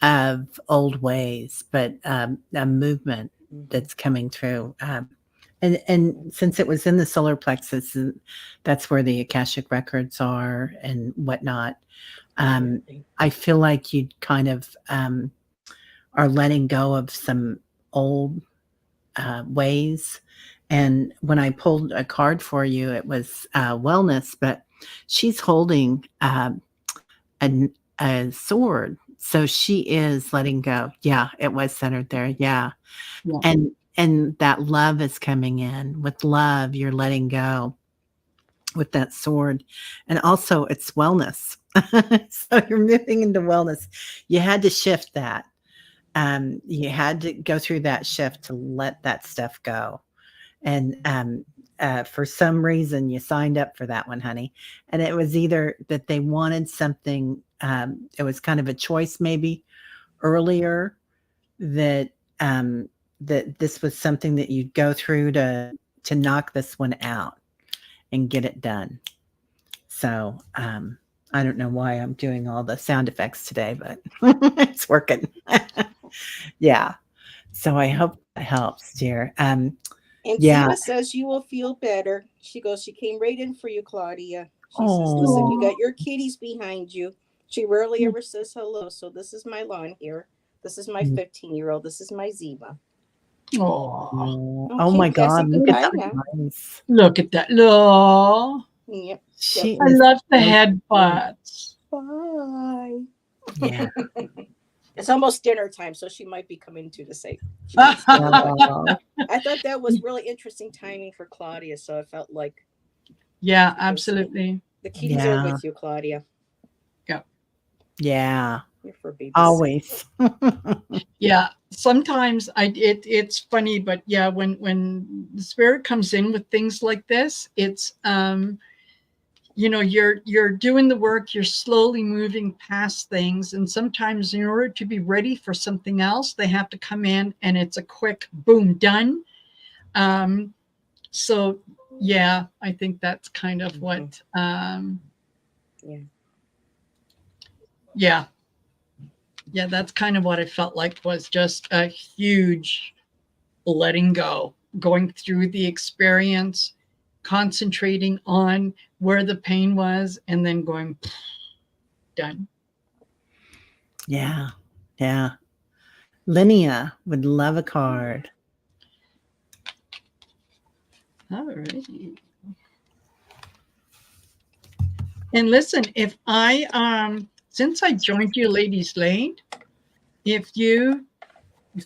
of old ways, but a movement that's coming through. And since it was in the solar plexus, that's where the Akashic records are and whatnot. I feel like you kind of are letting go of some old ways. And when I pulled a card for you, it was wellness, but she's holding a sword. So she is letting go. Yeah, it was centered there. Yeah. And that love is coming in. With love, you're letting go with that sword. And also it's wellness. So you're moving into wellness. You had to shift that. You had to go through that shift to let that stuff go. And for some reason, you signed up for that one, honey. And it was either that they wanted something, it was kind of a choice maybe earlier that that this was something that you'd go through to knock this one out and get it done. So I don't know why I'm doing all the sound effects today, but it's working. Yeah. So I hope that helps, dear. And Siva says you will feel better. She goes, she came right in for you, Claudia. She says, listen, you got your kitties behind you. She rarely ever says hello. So this is my lawn here. This is my 15-year-old. This is my Zima. Oh, Oh Okay, my yeah, say God, look at goodbye those now. eyes. look at that. Oh, Yep. She I is love the so head cute. butts. Bye. Yeah. It's almost dinner time, so she might be coming to say she needs dinner. But Oh, I thought that was really interesting timing for Claudia, so I felt like Yeah, she was. absolutely. The kitties are yeah. with you, Claudia. Yeah. Yeah. You're for babies. Always. Yeah. Sometimes it's funny, but yeah, when the spirit comes in with things like this, it's you're doing the work, you're slowly moving past things, and sometimes in order to be ready for something else, they have to come in and it's a quick boom, done. So yeah, I think that's kind of what Yeah. yeah, that's kind of what I felt like was just a huge letting go, going through the experience, concentrating on where the pain was, and then going done. Yeah. Yeah. Linnea would love a card. Alrighty. And listen, if I since I joined you ladies late, if you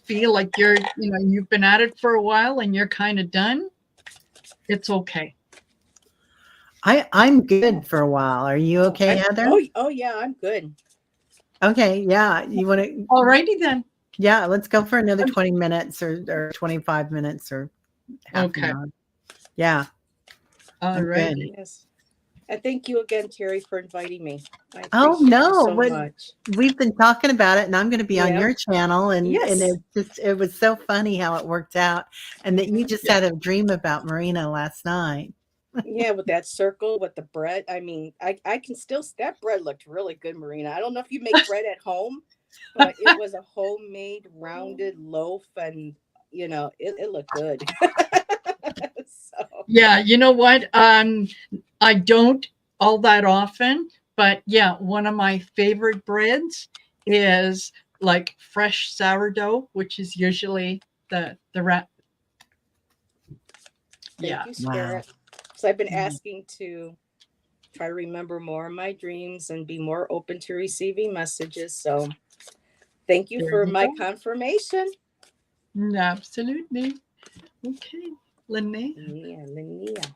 feel like you've been at it for a while and you're kind of done, it's okay. I'm good for a while. Are you okay, Heather? Oh yeah, I'm good. Okay. Yeah. You want to? Alrighty then. Yeah. Let's go for another 20 minutes or 25 minutes or half an Okay. hour. Yeah. I'm good. Alrighty. Yes. And thank you again, Terry, for inviting me. I Oh appreciate you no, so but much. we've been talking about it, and I'm going to be on Yeah. your channel, and Yes. it was so funny how it worked out, and that you just Yeah. had a dream about Marina last night. Yeah, with that circle with the bread. I mean, I can still that bread looked really good, Marina. I don't know if you make bread at home, but it was a homemade rounded loaf, and it looked good. So Yeah, you know what? I don't all that often, but yeah, one of my favorite breads is like fresh sourdough, which is usually the rat. thank Yeah. you, Wow. Spirit. So I've been asking to try to remember more of my dreams and be more open to receiving messages. So thank you There for you my go. confirmation. Absolutely. Okay. Linnea. Yeah, Linnea.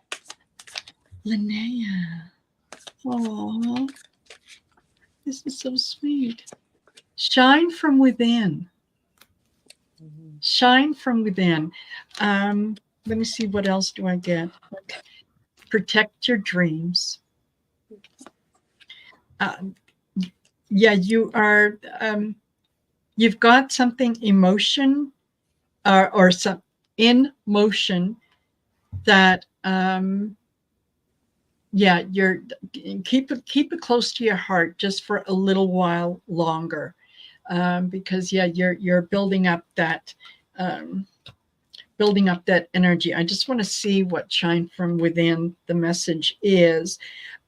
Linnea. Oh, this is so sweet. Shine from within. Shine from within. Let me see, what else do I get? Protect your dreams. Um, yeah, you've got something emotion or some in motion that yeah, you're keep it close to your heart just for a little while longer, because yeah, you're building up that energy. I just want to see what shine from within the message is.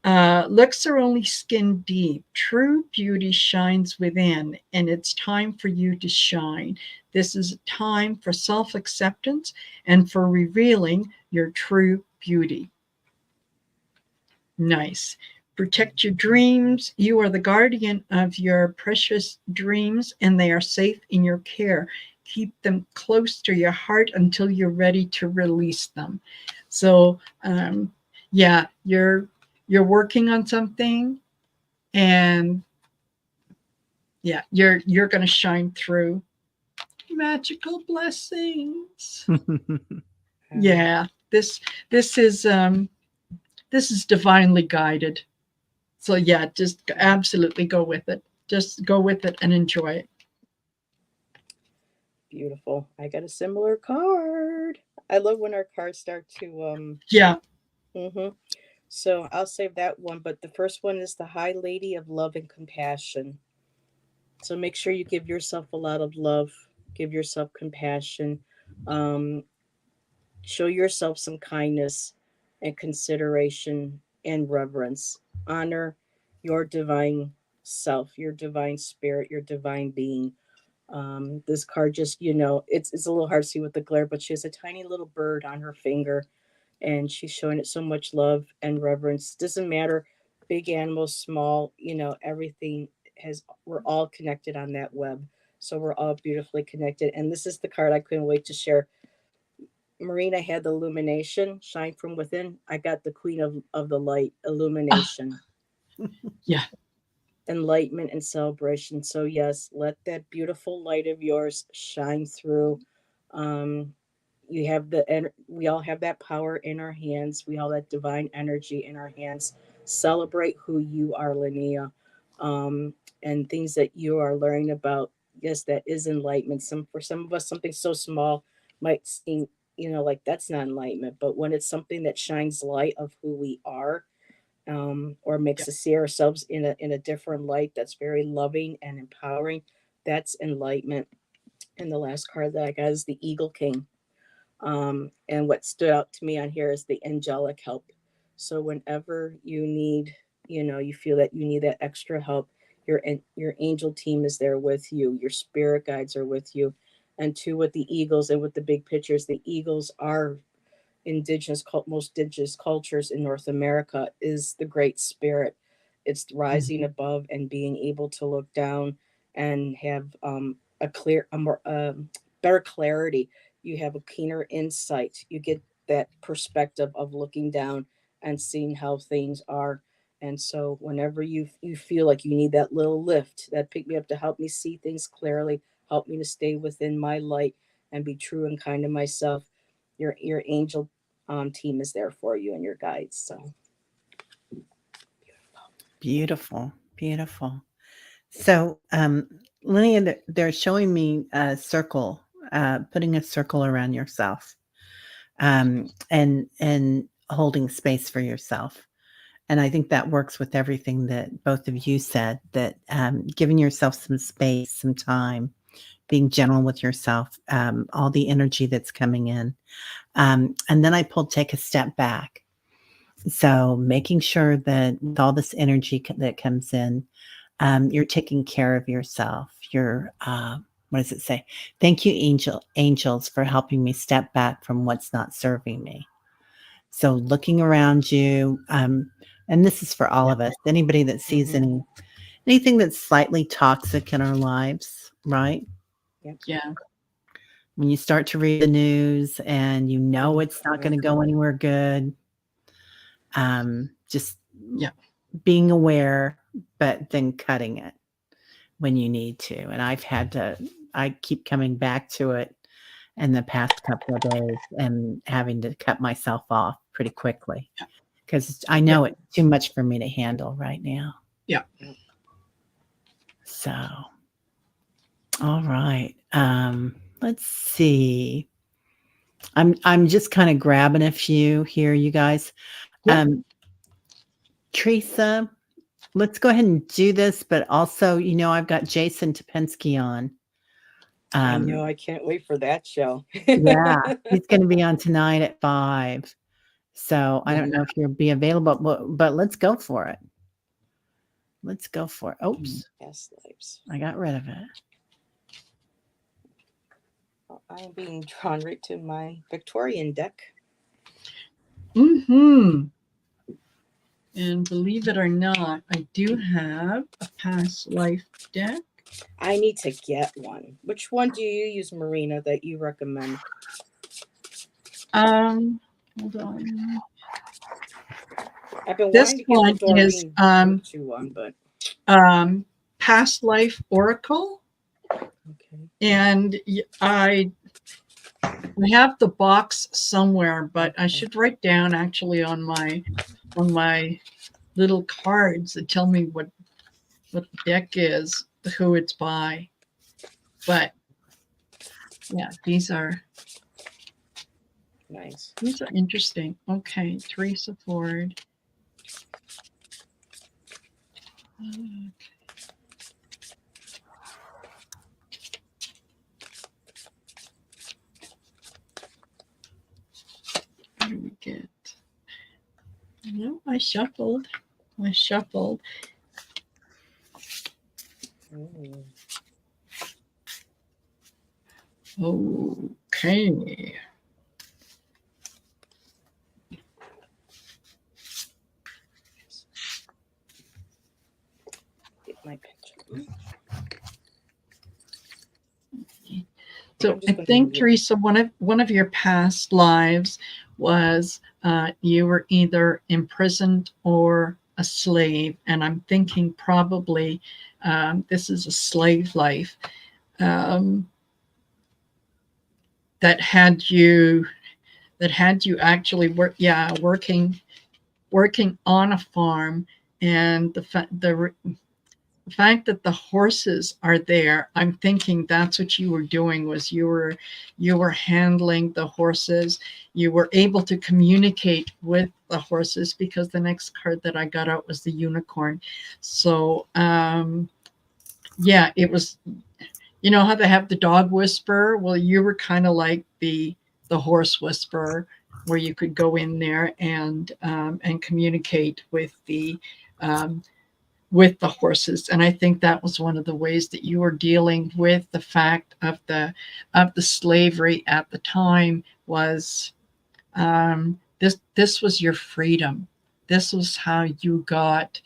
Looks are only skin deep. True beauty shines within, and it's time for you to shine. This is a time for self acceptance and for revealing your true beauty. Nice. Protect your dreams. You are the guardian of your precious dreams, and they are safe in your care. Keep them close to your heart until you're ready to release them. So, yeah, you're working on something, and yeah, you're going to shine through. Magical blessings. Yeah, this is divinely guided. So yeah, just absolutely go with it. Just go with it and enjoy it. Beautiful. I got a similar card. I love when our cards start to Yeah. mhm. So I'll save that one, but the first one is the High Lady of Love and Compassion. So make sure you give yourself a lot of love, give yourself compassion, um, show yourself some kindness and consideration and reverence. Honor your divine self, your divine spirit, your divine being. This card just, it's a little hard to see with the glare, but she has a tiny little bird on her finger, and she's showing it so much love and reverence. Doesn't matter, big animals, small, everything we're all connected on that web. So we're all beautifully connected. And this is the card I couldn't wait to share. Marina had the illumination, shine from within. I got the queen of the light, illumination. Yeah. Enlightenment and celebration. So yes, let that beautiful light of yours shine through. Um, you have we all have that power in our hands. We all have that divine energy in our hands. Celebrate who you are, Linnea, and things that you are learning about. Yes, that is enlightenment. For some of us, something so small might seem, like that's not enlightenment. But when it's something that shines light of who we are, or makes us see ourselves in a different light that's very loving and empowering, that's enlightenment. And the last card that I got is the Eagle King. And what stood out to me on here is the angelic help. So whenever you need, you feel that you need that extra help, your angel team is there with you. Your spirit guides are with you. And two, with the eagles and with the big pictures, the eagles are most indigenous cultures in North America is the Great Spirit. It's rising above and being able to look down and have a more better clarity. You have a keener insight. You get that perspective of looking down and seeing how things are. And so, whenever you feel like you need that little lift, that pick me up to help me see things clearly, help me to stay within my light and be true and kind to myself, your angel team is there for you and your guides. So Beautiful, beautiful. So, Linnea, they're showing me a circle, putting a circle around yourself, and holding space for yourself. And I think that works with everything that both of you said. That giving yourself some space, some time, being gentle with yourself, all the energy that's coming in, and then I pulled take a step back. So making sure that with all this energy that comes in, you're taking care of yourself. You're, what does it say? Thank you, angels, for helping me step back from what's not serving me. So looking around you, and this is for all of us. Anybody that sees anything that's slightly toxic in our lives, right? Yeah. When you start to read the news and you know it's not going to go anywhere good, just being aware, but then cutting it when you need to. And I keep coming back to it in the past couple of days and having to cut myself off pretty quickly because I know it's too much for me to handle right now. Yeah. So, all right. Let's see. I'm just kind of grabbing a few here, you guys. Teresa, let's go ahead and do this, but also, I've got Jason Topensky on. I know, I can't wait for that show. Yeah, he's going to be on tonight at 5. So I don't know if you'll be available, but let's go for it. Let's go for it. Oops. Past lives. I got rid of it. I am being drawn right to my Victorian deck. And believe it or not, I do have a past life deck. I need to get one. Which one do you use, Marina, that you recommend? Hold on. I've been This wanting to get the one is one, but past life oracle. okay. And I have the box somewhere, but I should write down actually on my little cards that tell me what the deck is, who it's by. But yeah, these are nice. These are interesting. Okay, Teresa Ford. Okay. What do we get? No, I shuffled. Mm. Okay. Get my pendulum. So I'm I just going think, to. Teresa, one of your past lives was you were either imprisoned or a slave, and I'm thinking probably this is a slave life um, that had you actually working on a farm, and the fact that the horses are there, I'm thinking that's what you were doing, was you were handling the horses. You were able to communicate with the horses, because the next card that I got out was the unicorn. So yeah, it was, you know how they have the dog whisperer? Well, you were kind of like the horse whisperer, where you could go in there and communicate um, with the horses. And I think that was one of the ways that you were dealing with the fact of the slavery at the time, was this was your freedom. This was how you got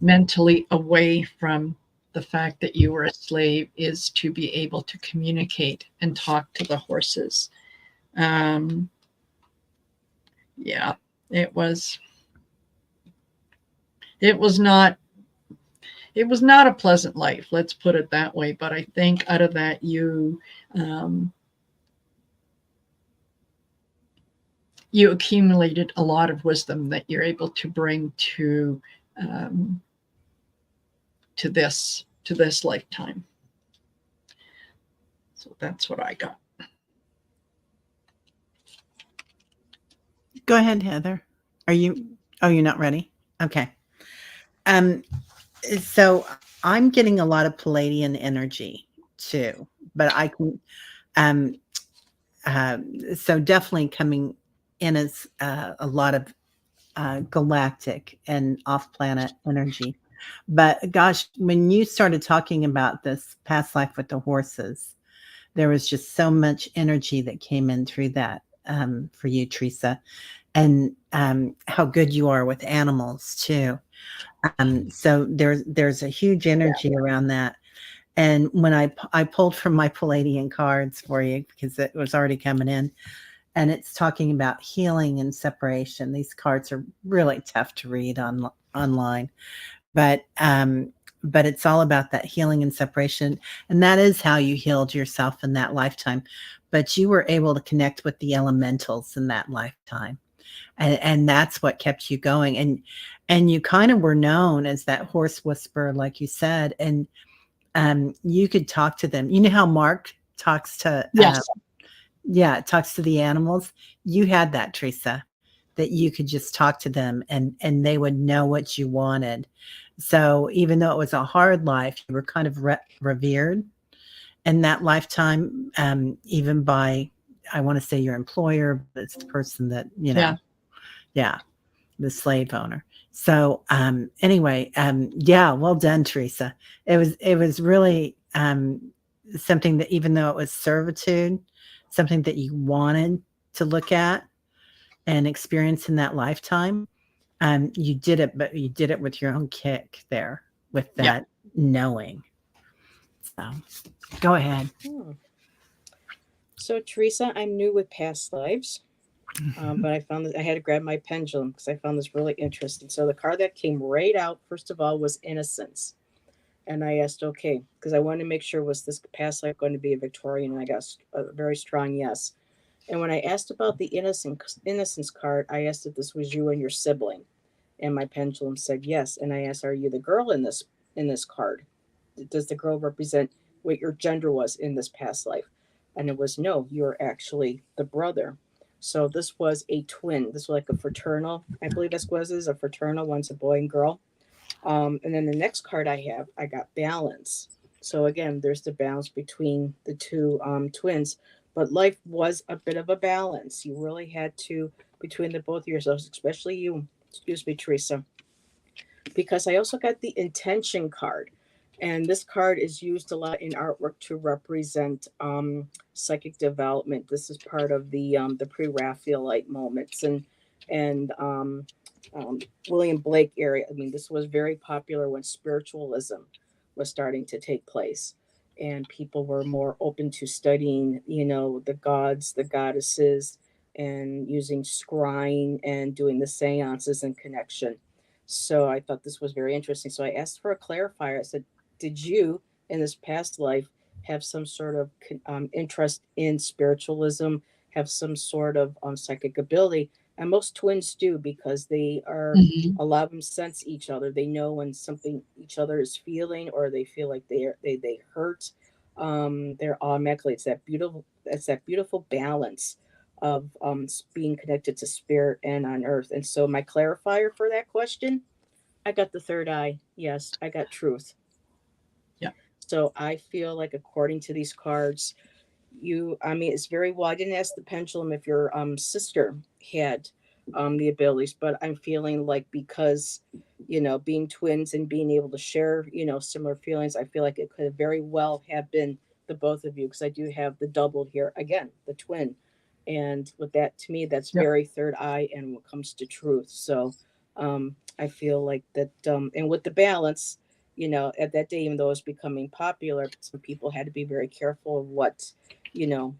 mentally away from the fact that you were a slave, is to be able to communicate and talk to the horses. um, yeah, it was it was not it was not a pleasant life, let's put it that way. But I think out of that, um, you accumulated a lot of wisdom that you're able to bring um, to this lifetime. So that's what I got. Go ahead, Heather. Are you? Oh, you're not ready. Okay. Um. So I'm getting a lot of Palladian energy too, but I can. Um. So definitely coming in as a lot of galactic and off-planet energy. But gosh, when you started talking about this past life with the horses, there was just so much energy that came in through that for you, Teresa, and how good you are with animals too. So there's a huge energy around that. And when I pulled from my Palladian cards for you because it was already coming in, and it's talking about healing and separation. These cards are really tough to read online, but it's all about that healing and separation, and that is how you healed yourself in that lifetime. But you were able to connect with the elementals in that lifetime, and that's what kept you going. And you kind of were known as that horse whisperer, like you said, and you could talk to them. You know how Mark talks to Yes. yeah, it talks to the animals. You had that, Teresa, that you could just talk to them and they would know what you wanted. So even though it was a hard life, you were kind of revered in that lifetime, even by, I want to say your employer, but it's the person that, Yeah. yeah, the slave owner. So anyway, yeah, well done, Teresa. It was really something that, even though it was servitude, something that you wanted to look at and experience in that lifetime, you did it, but you did it with your own kick there, with Yeah. that knowing. So go ahead. Hmm. So, Teresa, I'm new with past lives, but I found that I had to grab my pendulum because I found this really interesting. So, the card that came right out, first of all, was innocence. And I asked, okay, because I wanted to make sure, was this past life going to be a Victorian? And I got a very strong yes. And when I asked about the innocence card, I asked if this was you and your sibling, and my pendulum said yes. And I asked, are you the girl in this card? Does the girl represent what your gender was in this past life? And it was no, you're actually the brother. So this was a twin. This was like a fraternal. I believe this was a fraternal. One's a boy and girl. And then the next card I got balance. So again, there's the balance between the two twins. But life was a bit of a balance. You really had to, between the both of yourselves, especially you, excuse me, Teresa, because I also got the intention card. And this card is used a lot in artwork to represent psychic development. This is part of the pre-Raphaelite moments and William Blake area. I mean, this was very popular when spiritualism was starting to take place, and people were more open to studying, the gods, the goddesses, and using scrying and doing the seances and connection. So I thought this was very interesting. So I asked for a clarifier. I said, did you in this past life have some sort of interest in spiritualism, have some sort of psychic ability? And most twins do, because they are, Mhm. a lot of them sense each other. They know when something each other is feeling, or they feel like they hurt. They're automatically, it's that beautiful balance of being connected to spirit and on earth. And so my clarifier for that question, I got the third eye. Yes, I got truth. Yeah. So I feel like, according to these cards, I mean, it's very well. I didn't ask the pendulum if your sister had the abilities, but I'm feeling like, because, being twins and being able to share, similar feelings, I feel like it could very well have been the both of you, because I do have the double here again, the twin. And with that, to me, that's Yep. very third eye and what comes to truth. So I feel like that, and with the balance, at that day, even though it was becoming popular, some people had to be very careful of what, you know,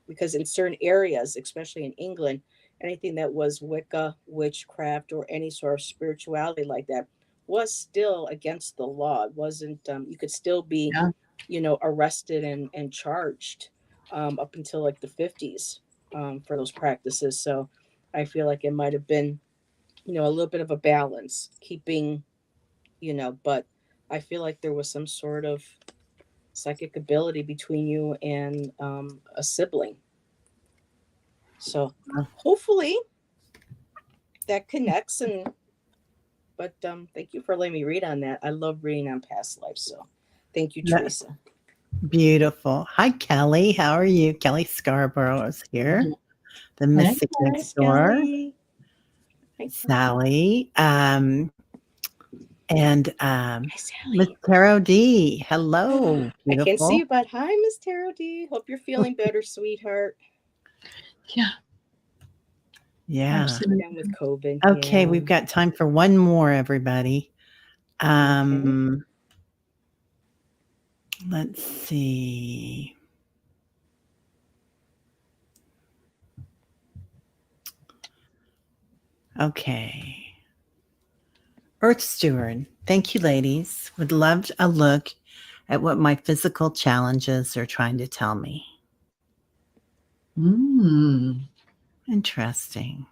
because in certain areas, especially in England, anything that was Wicca, witchcraft, or any sort of spirituality like that was still against the law. It wasn't, you could still be, Yeah. arrested and charged up until like the 50s for those practices. So I feel like it might have been, a little bit of a balance, keeping, but I feel like there was some sort of psychic ability between you and a sibling. So hopefully that connects. But thank you for letting me read on that. I love reading on past lives. So thank you, That's Teresa. beautiful. Hi, Kelly. How are you? Kelly Scarborough is here. Mhm. The Hey, mystic Hi, next door. Skelly. Hi, Kelly. Sally. And Hi, Miss Sally. Carol D. Hello, I can't see beautiful. you, but hi, Miss Tarot D. Hope you're feeling better, sweetheart. yeah, Yeah. Down with absolutely. COVID. Okay, Yeah. we've got time for one more, everybody. Okay. Let's see. Okay. Earth Steward. Thank you, ladies. Would love a look at what my physical challenges are trying to tell me. Mm. Interesting.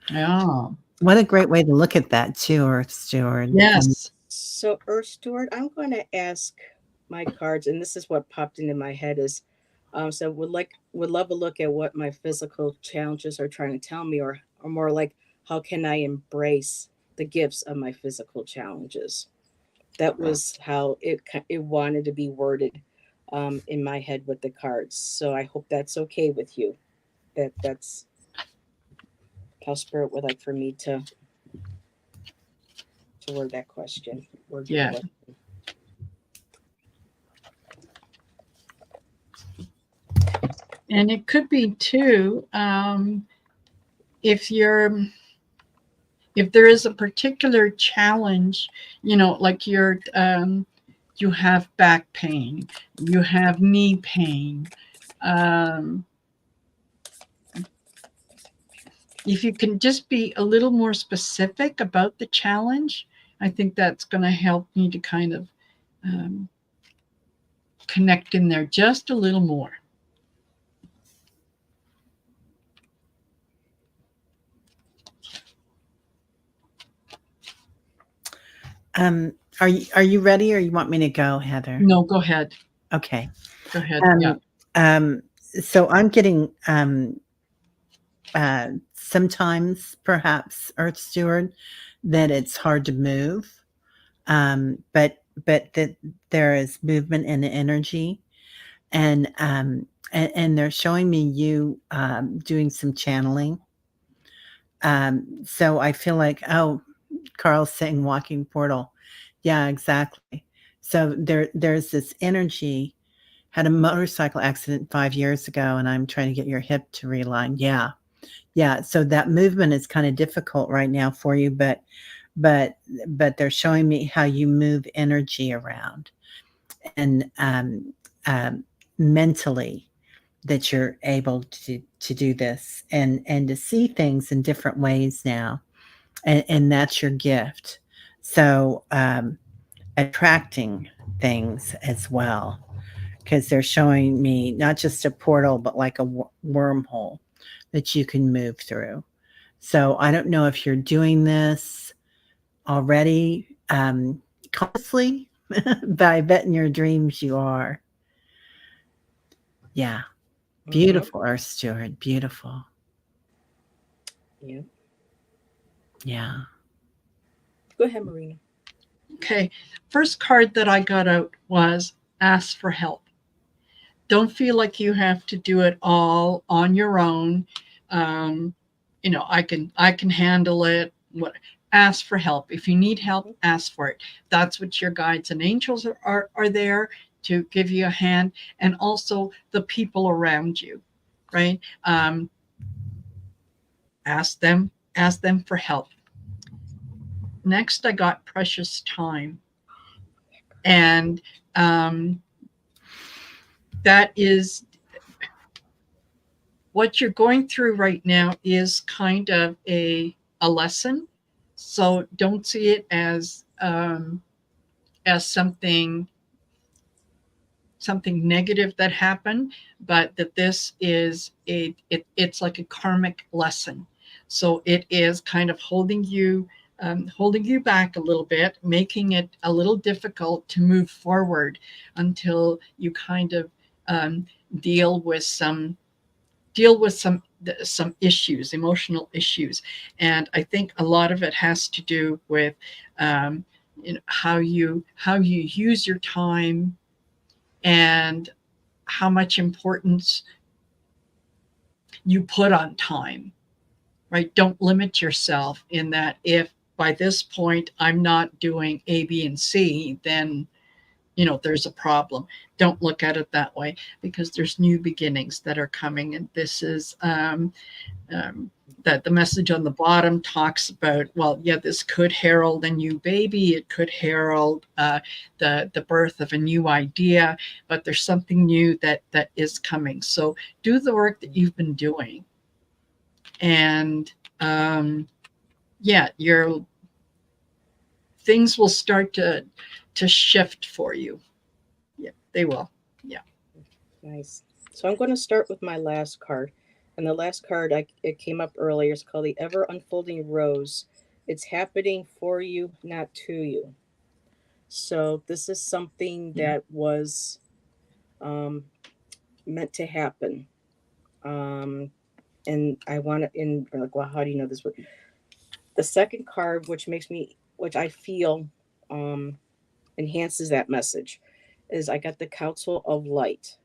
Yeah. What a great way to look at that, too, Earth Steward. Yes. So, Earth Steward, I'm going to ask my cards, and this is what popped into my head is, so would love a look at what my physical challenges are trying to tell me, or more like, how can I embrace the gifts of my physical challenges? That was how it wanted to be worded in my head with the cards. So I hope that's okay with you. That's how Spirit would like for me to word that question. Word your Yeah. question. And it could be too, if you're if there is a particular challenge, like you have back pain, you have knee pain. Um, if you can just be a little more specific about the challenge, I think that's going to help me to kind of um, connect in there just a little more. Are you ready, or you want me to go, Heather? No, go ahead. Okay. Go ahead. Yeah. Um, so I'm getting sometimes, perhaps, Earth Steward, that it's hard to move, but that there is movement and energy, and they're showing me you doing some channeling. So I feel like, oh, Carl's saying walking portal. Yeah, exactly. So there's this energy. Had a motorcycle accident 5 years ago, and I'm trying to get your hip to realign. Yeah, yeah. So that movement is kind of difficult right now for you, but but they're showing me how you move energy around and mentally that you're able to do this and to see things in different ways now, and that's your gift. So attracting things as well, because they're showing me not just a portal but like a wormhole that you can move through. So I don't know if you're doing this already consciously, but I bet in your dreams you are. Yeah. Mm-hmm. Beautiful, Earth Steward. Beautiful. Yeah. Yeah. Go ahead, Marina. Okay. First card that I got out was ask for help. Don't feel like you have to do it all on your own. Um, I can handle it. What Ask for help. If you need help, ask for it. That's what your guides and angels are there to give you a hand, and also the people around you, right? Ask them for help. Next, I got precious time, and um, that is what you're going through right now is kind of a lesson. So don't see it as something negative that happened, but that this is it's like a karmic lesson. So it is kind of holding you back a little bit, making it a little difficult to move forward until you kind of um, deal with some deal with some issues, emotional issues. And I think a lot of it has to do with um, how you use your time, and how much importance you put on time, right? Don't limit yourself in that if by this point I'm not doing A, B, and C, then there's a problem. Don't look at it that way, because there's new beginnings that are coming. And this is um, that the message on the bottom talks about, well, yeah, this could herald a new baby, it could herald the birth of a new idea, but there's something new that is coming. So do the work that you've been doing, and um, yeah, your things will start to shift for you. Yeah, they will. Yeah. Nice. So I'm going to start with my last card. And the last card, it came up earlier. It's called the Ever Unfolding Rose. It's happening for you, not to you. So this is something Yeah. that was um, meant to happen. Um, and I want to, in like, well, how do you know this? The second card, which I feel um, enhances that message, is I got the Council of Light,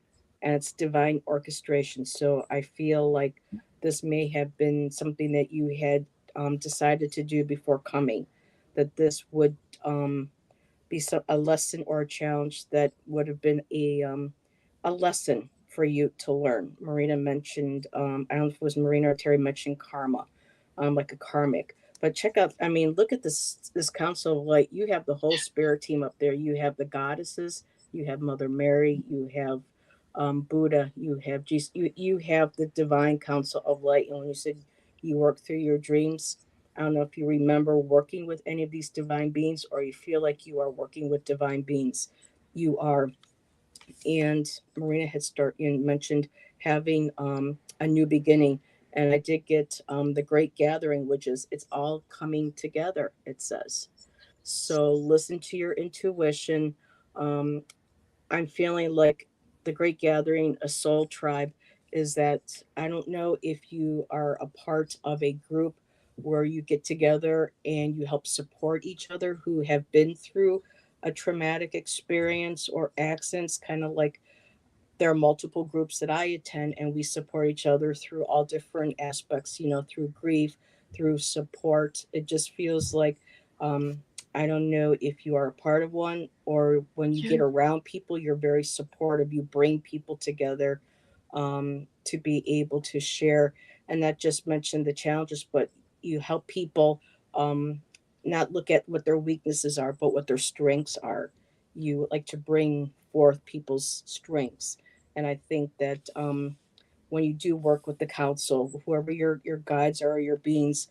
and it's divine orchestration. So I feel like this may have been something that you had decided to do before coming, that this would um, be a lesson or a challenge that would have been a lesson for you to learn. Marina mentioned, I don't know if it was Marina or Terry mentioned karma, like a karmic. But check out, I mean, look at this Council of Light. You have the whole spirit team up there. You have the goddesses, you have Mother Mary, you have Buddha, you have Jesus, you have the divine Council of Light. And when you said you work through your dreams, I don't know if you remember working with any of these divine beings, or you feel like you are working with divine beings. You are. And Marina had mentioned having a new beginning. And I did get the Great Gathering, which is it's all coming together, it says. So listen to your intuition. Um, I'm feeling like the Great Gathering, a soul tribe, is that I don't know if you are a part of a group where you get together and you help support each other who have been through a traumatic experience or accidents, kind of like there are multiple groups that I attend, and we support each other through all different aspects, through grief, through support. It just feels like um, I don't know if you are a part of one, or when you get around people, you're very supportive. You bring people together to be able to share and not just mention the challenges, but you help people um, not look at what their weaknesses are, but what their strengths are. You like to bring forth people's strengths. And I think that when you do work with the council, whoever your guides are, or your beings,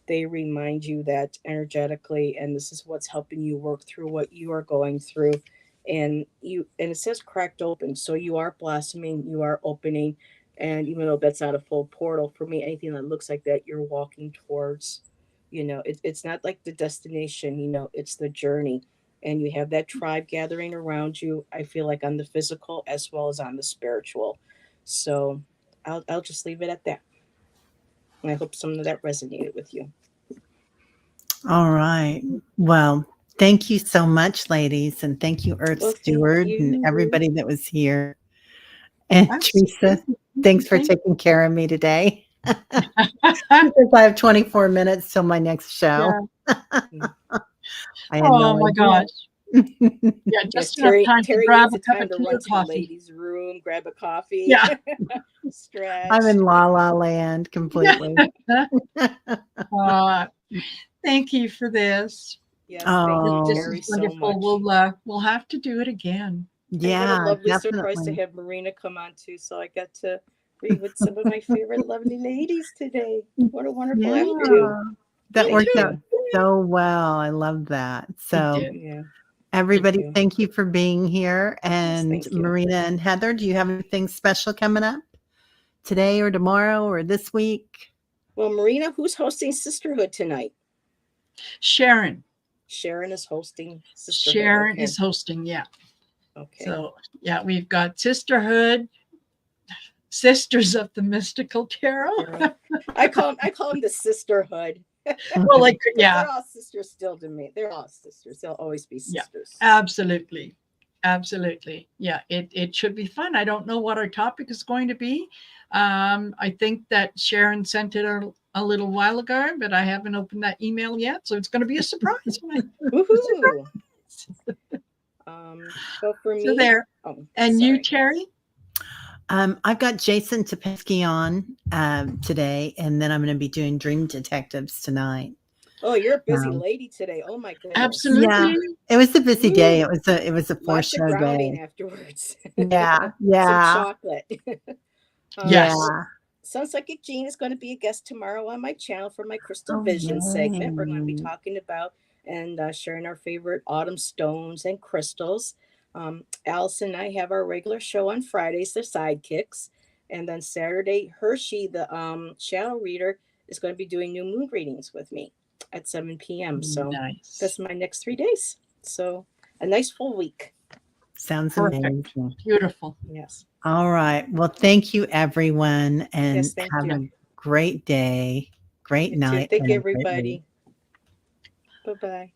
they remind you that energetically, and this is what's helping you work through what you are going through. And it says cracked open, so you are blossoming, you are opening. And even though that's not a full portal, for me, anything that looks like that, you're walking towards, it's not like the destination, it's the journey. And you have that tribe gathering around you, I feel like, on the physical as well as on the spiritual. So I'll just leave it at that. And I hope some of that resonated with you. All right. Well, thank you so much, ladies. And thank you, Earth Well, thank Steward, and you. everybody that was here. And Teresa, thanks for taking care of me today. Because I have 24 minutes till my next show. Yeah. I had Oh no my idea. gosh. Yeah, just enough time to grab a cup of tea or run to the coffee. ladies' room, grab a coffee, Yeah. stretch. I'm in la la land completely. Thank you for this. Yes, Oh, thank you, This Terry, is so wonderful. much. We'll have to do it again. And what a yeah, lovely surprise to definitely. have Marina come on too. So I got to read with some of my favorite lovely ladies today. What a wonderful afternoon. Yeah, that Thank worked out you. so well. I love that. So, did. Yeah, everybody, you. thank you for being here. And thank you. Marina and Heather, do you have anything special coming up today or tomorrow or this week? Well, Marina, who's hosting Sisterhood tonight? Sharon. Sharon is hosting Sisterhood. Sharon Okay. is hosting, yeah. Okay. So, yeah, we've got Sisterhood, Sisters of the Mystical Tarot. I call them the Sisterhood. Well, like, yeah. They're all sisters still to me. They're all sisters. They'll always be sisters. Yeah, absolutely. Absolutely. Yeah, it should be fun. I don't know what our topic is going to be. I think that Sharon sent it a little while ago, but I haven't opened that email yet. So it's going to be a surprise. Woohoo! So for me, so there. Oh, and sorry. you, Terry? I've got Jason Tepesky on today, and then I'm going to be doing Dream Detectives tonight. Oh, you're a busy lady today. Oh my goodness. Absolutely. Yeah, it was a busy day. It was a 4-show grounding day. Afterwards. Yeah, Some chocolate. Yes. Sun Psychic Jean is going to be a guest tomorrow on my channel for my Crystal Vision segment. We're going to be talking about and sharing our favorite autumn stones and crystals. Allison and I have our regular show on Fridays, they're sidekicks. And then Saturday, Hershey, the shadow reader, is going to be doing new moon readings with me at 7 p.m. So that's my next 3 days. So a nice full week. Sounds perfect. Amazing. Beautiful. Yes. All right. Well, thank you, everyone, and have you. a great day, great night. Thank you, everybody. Bye-bye.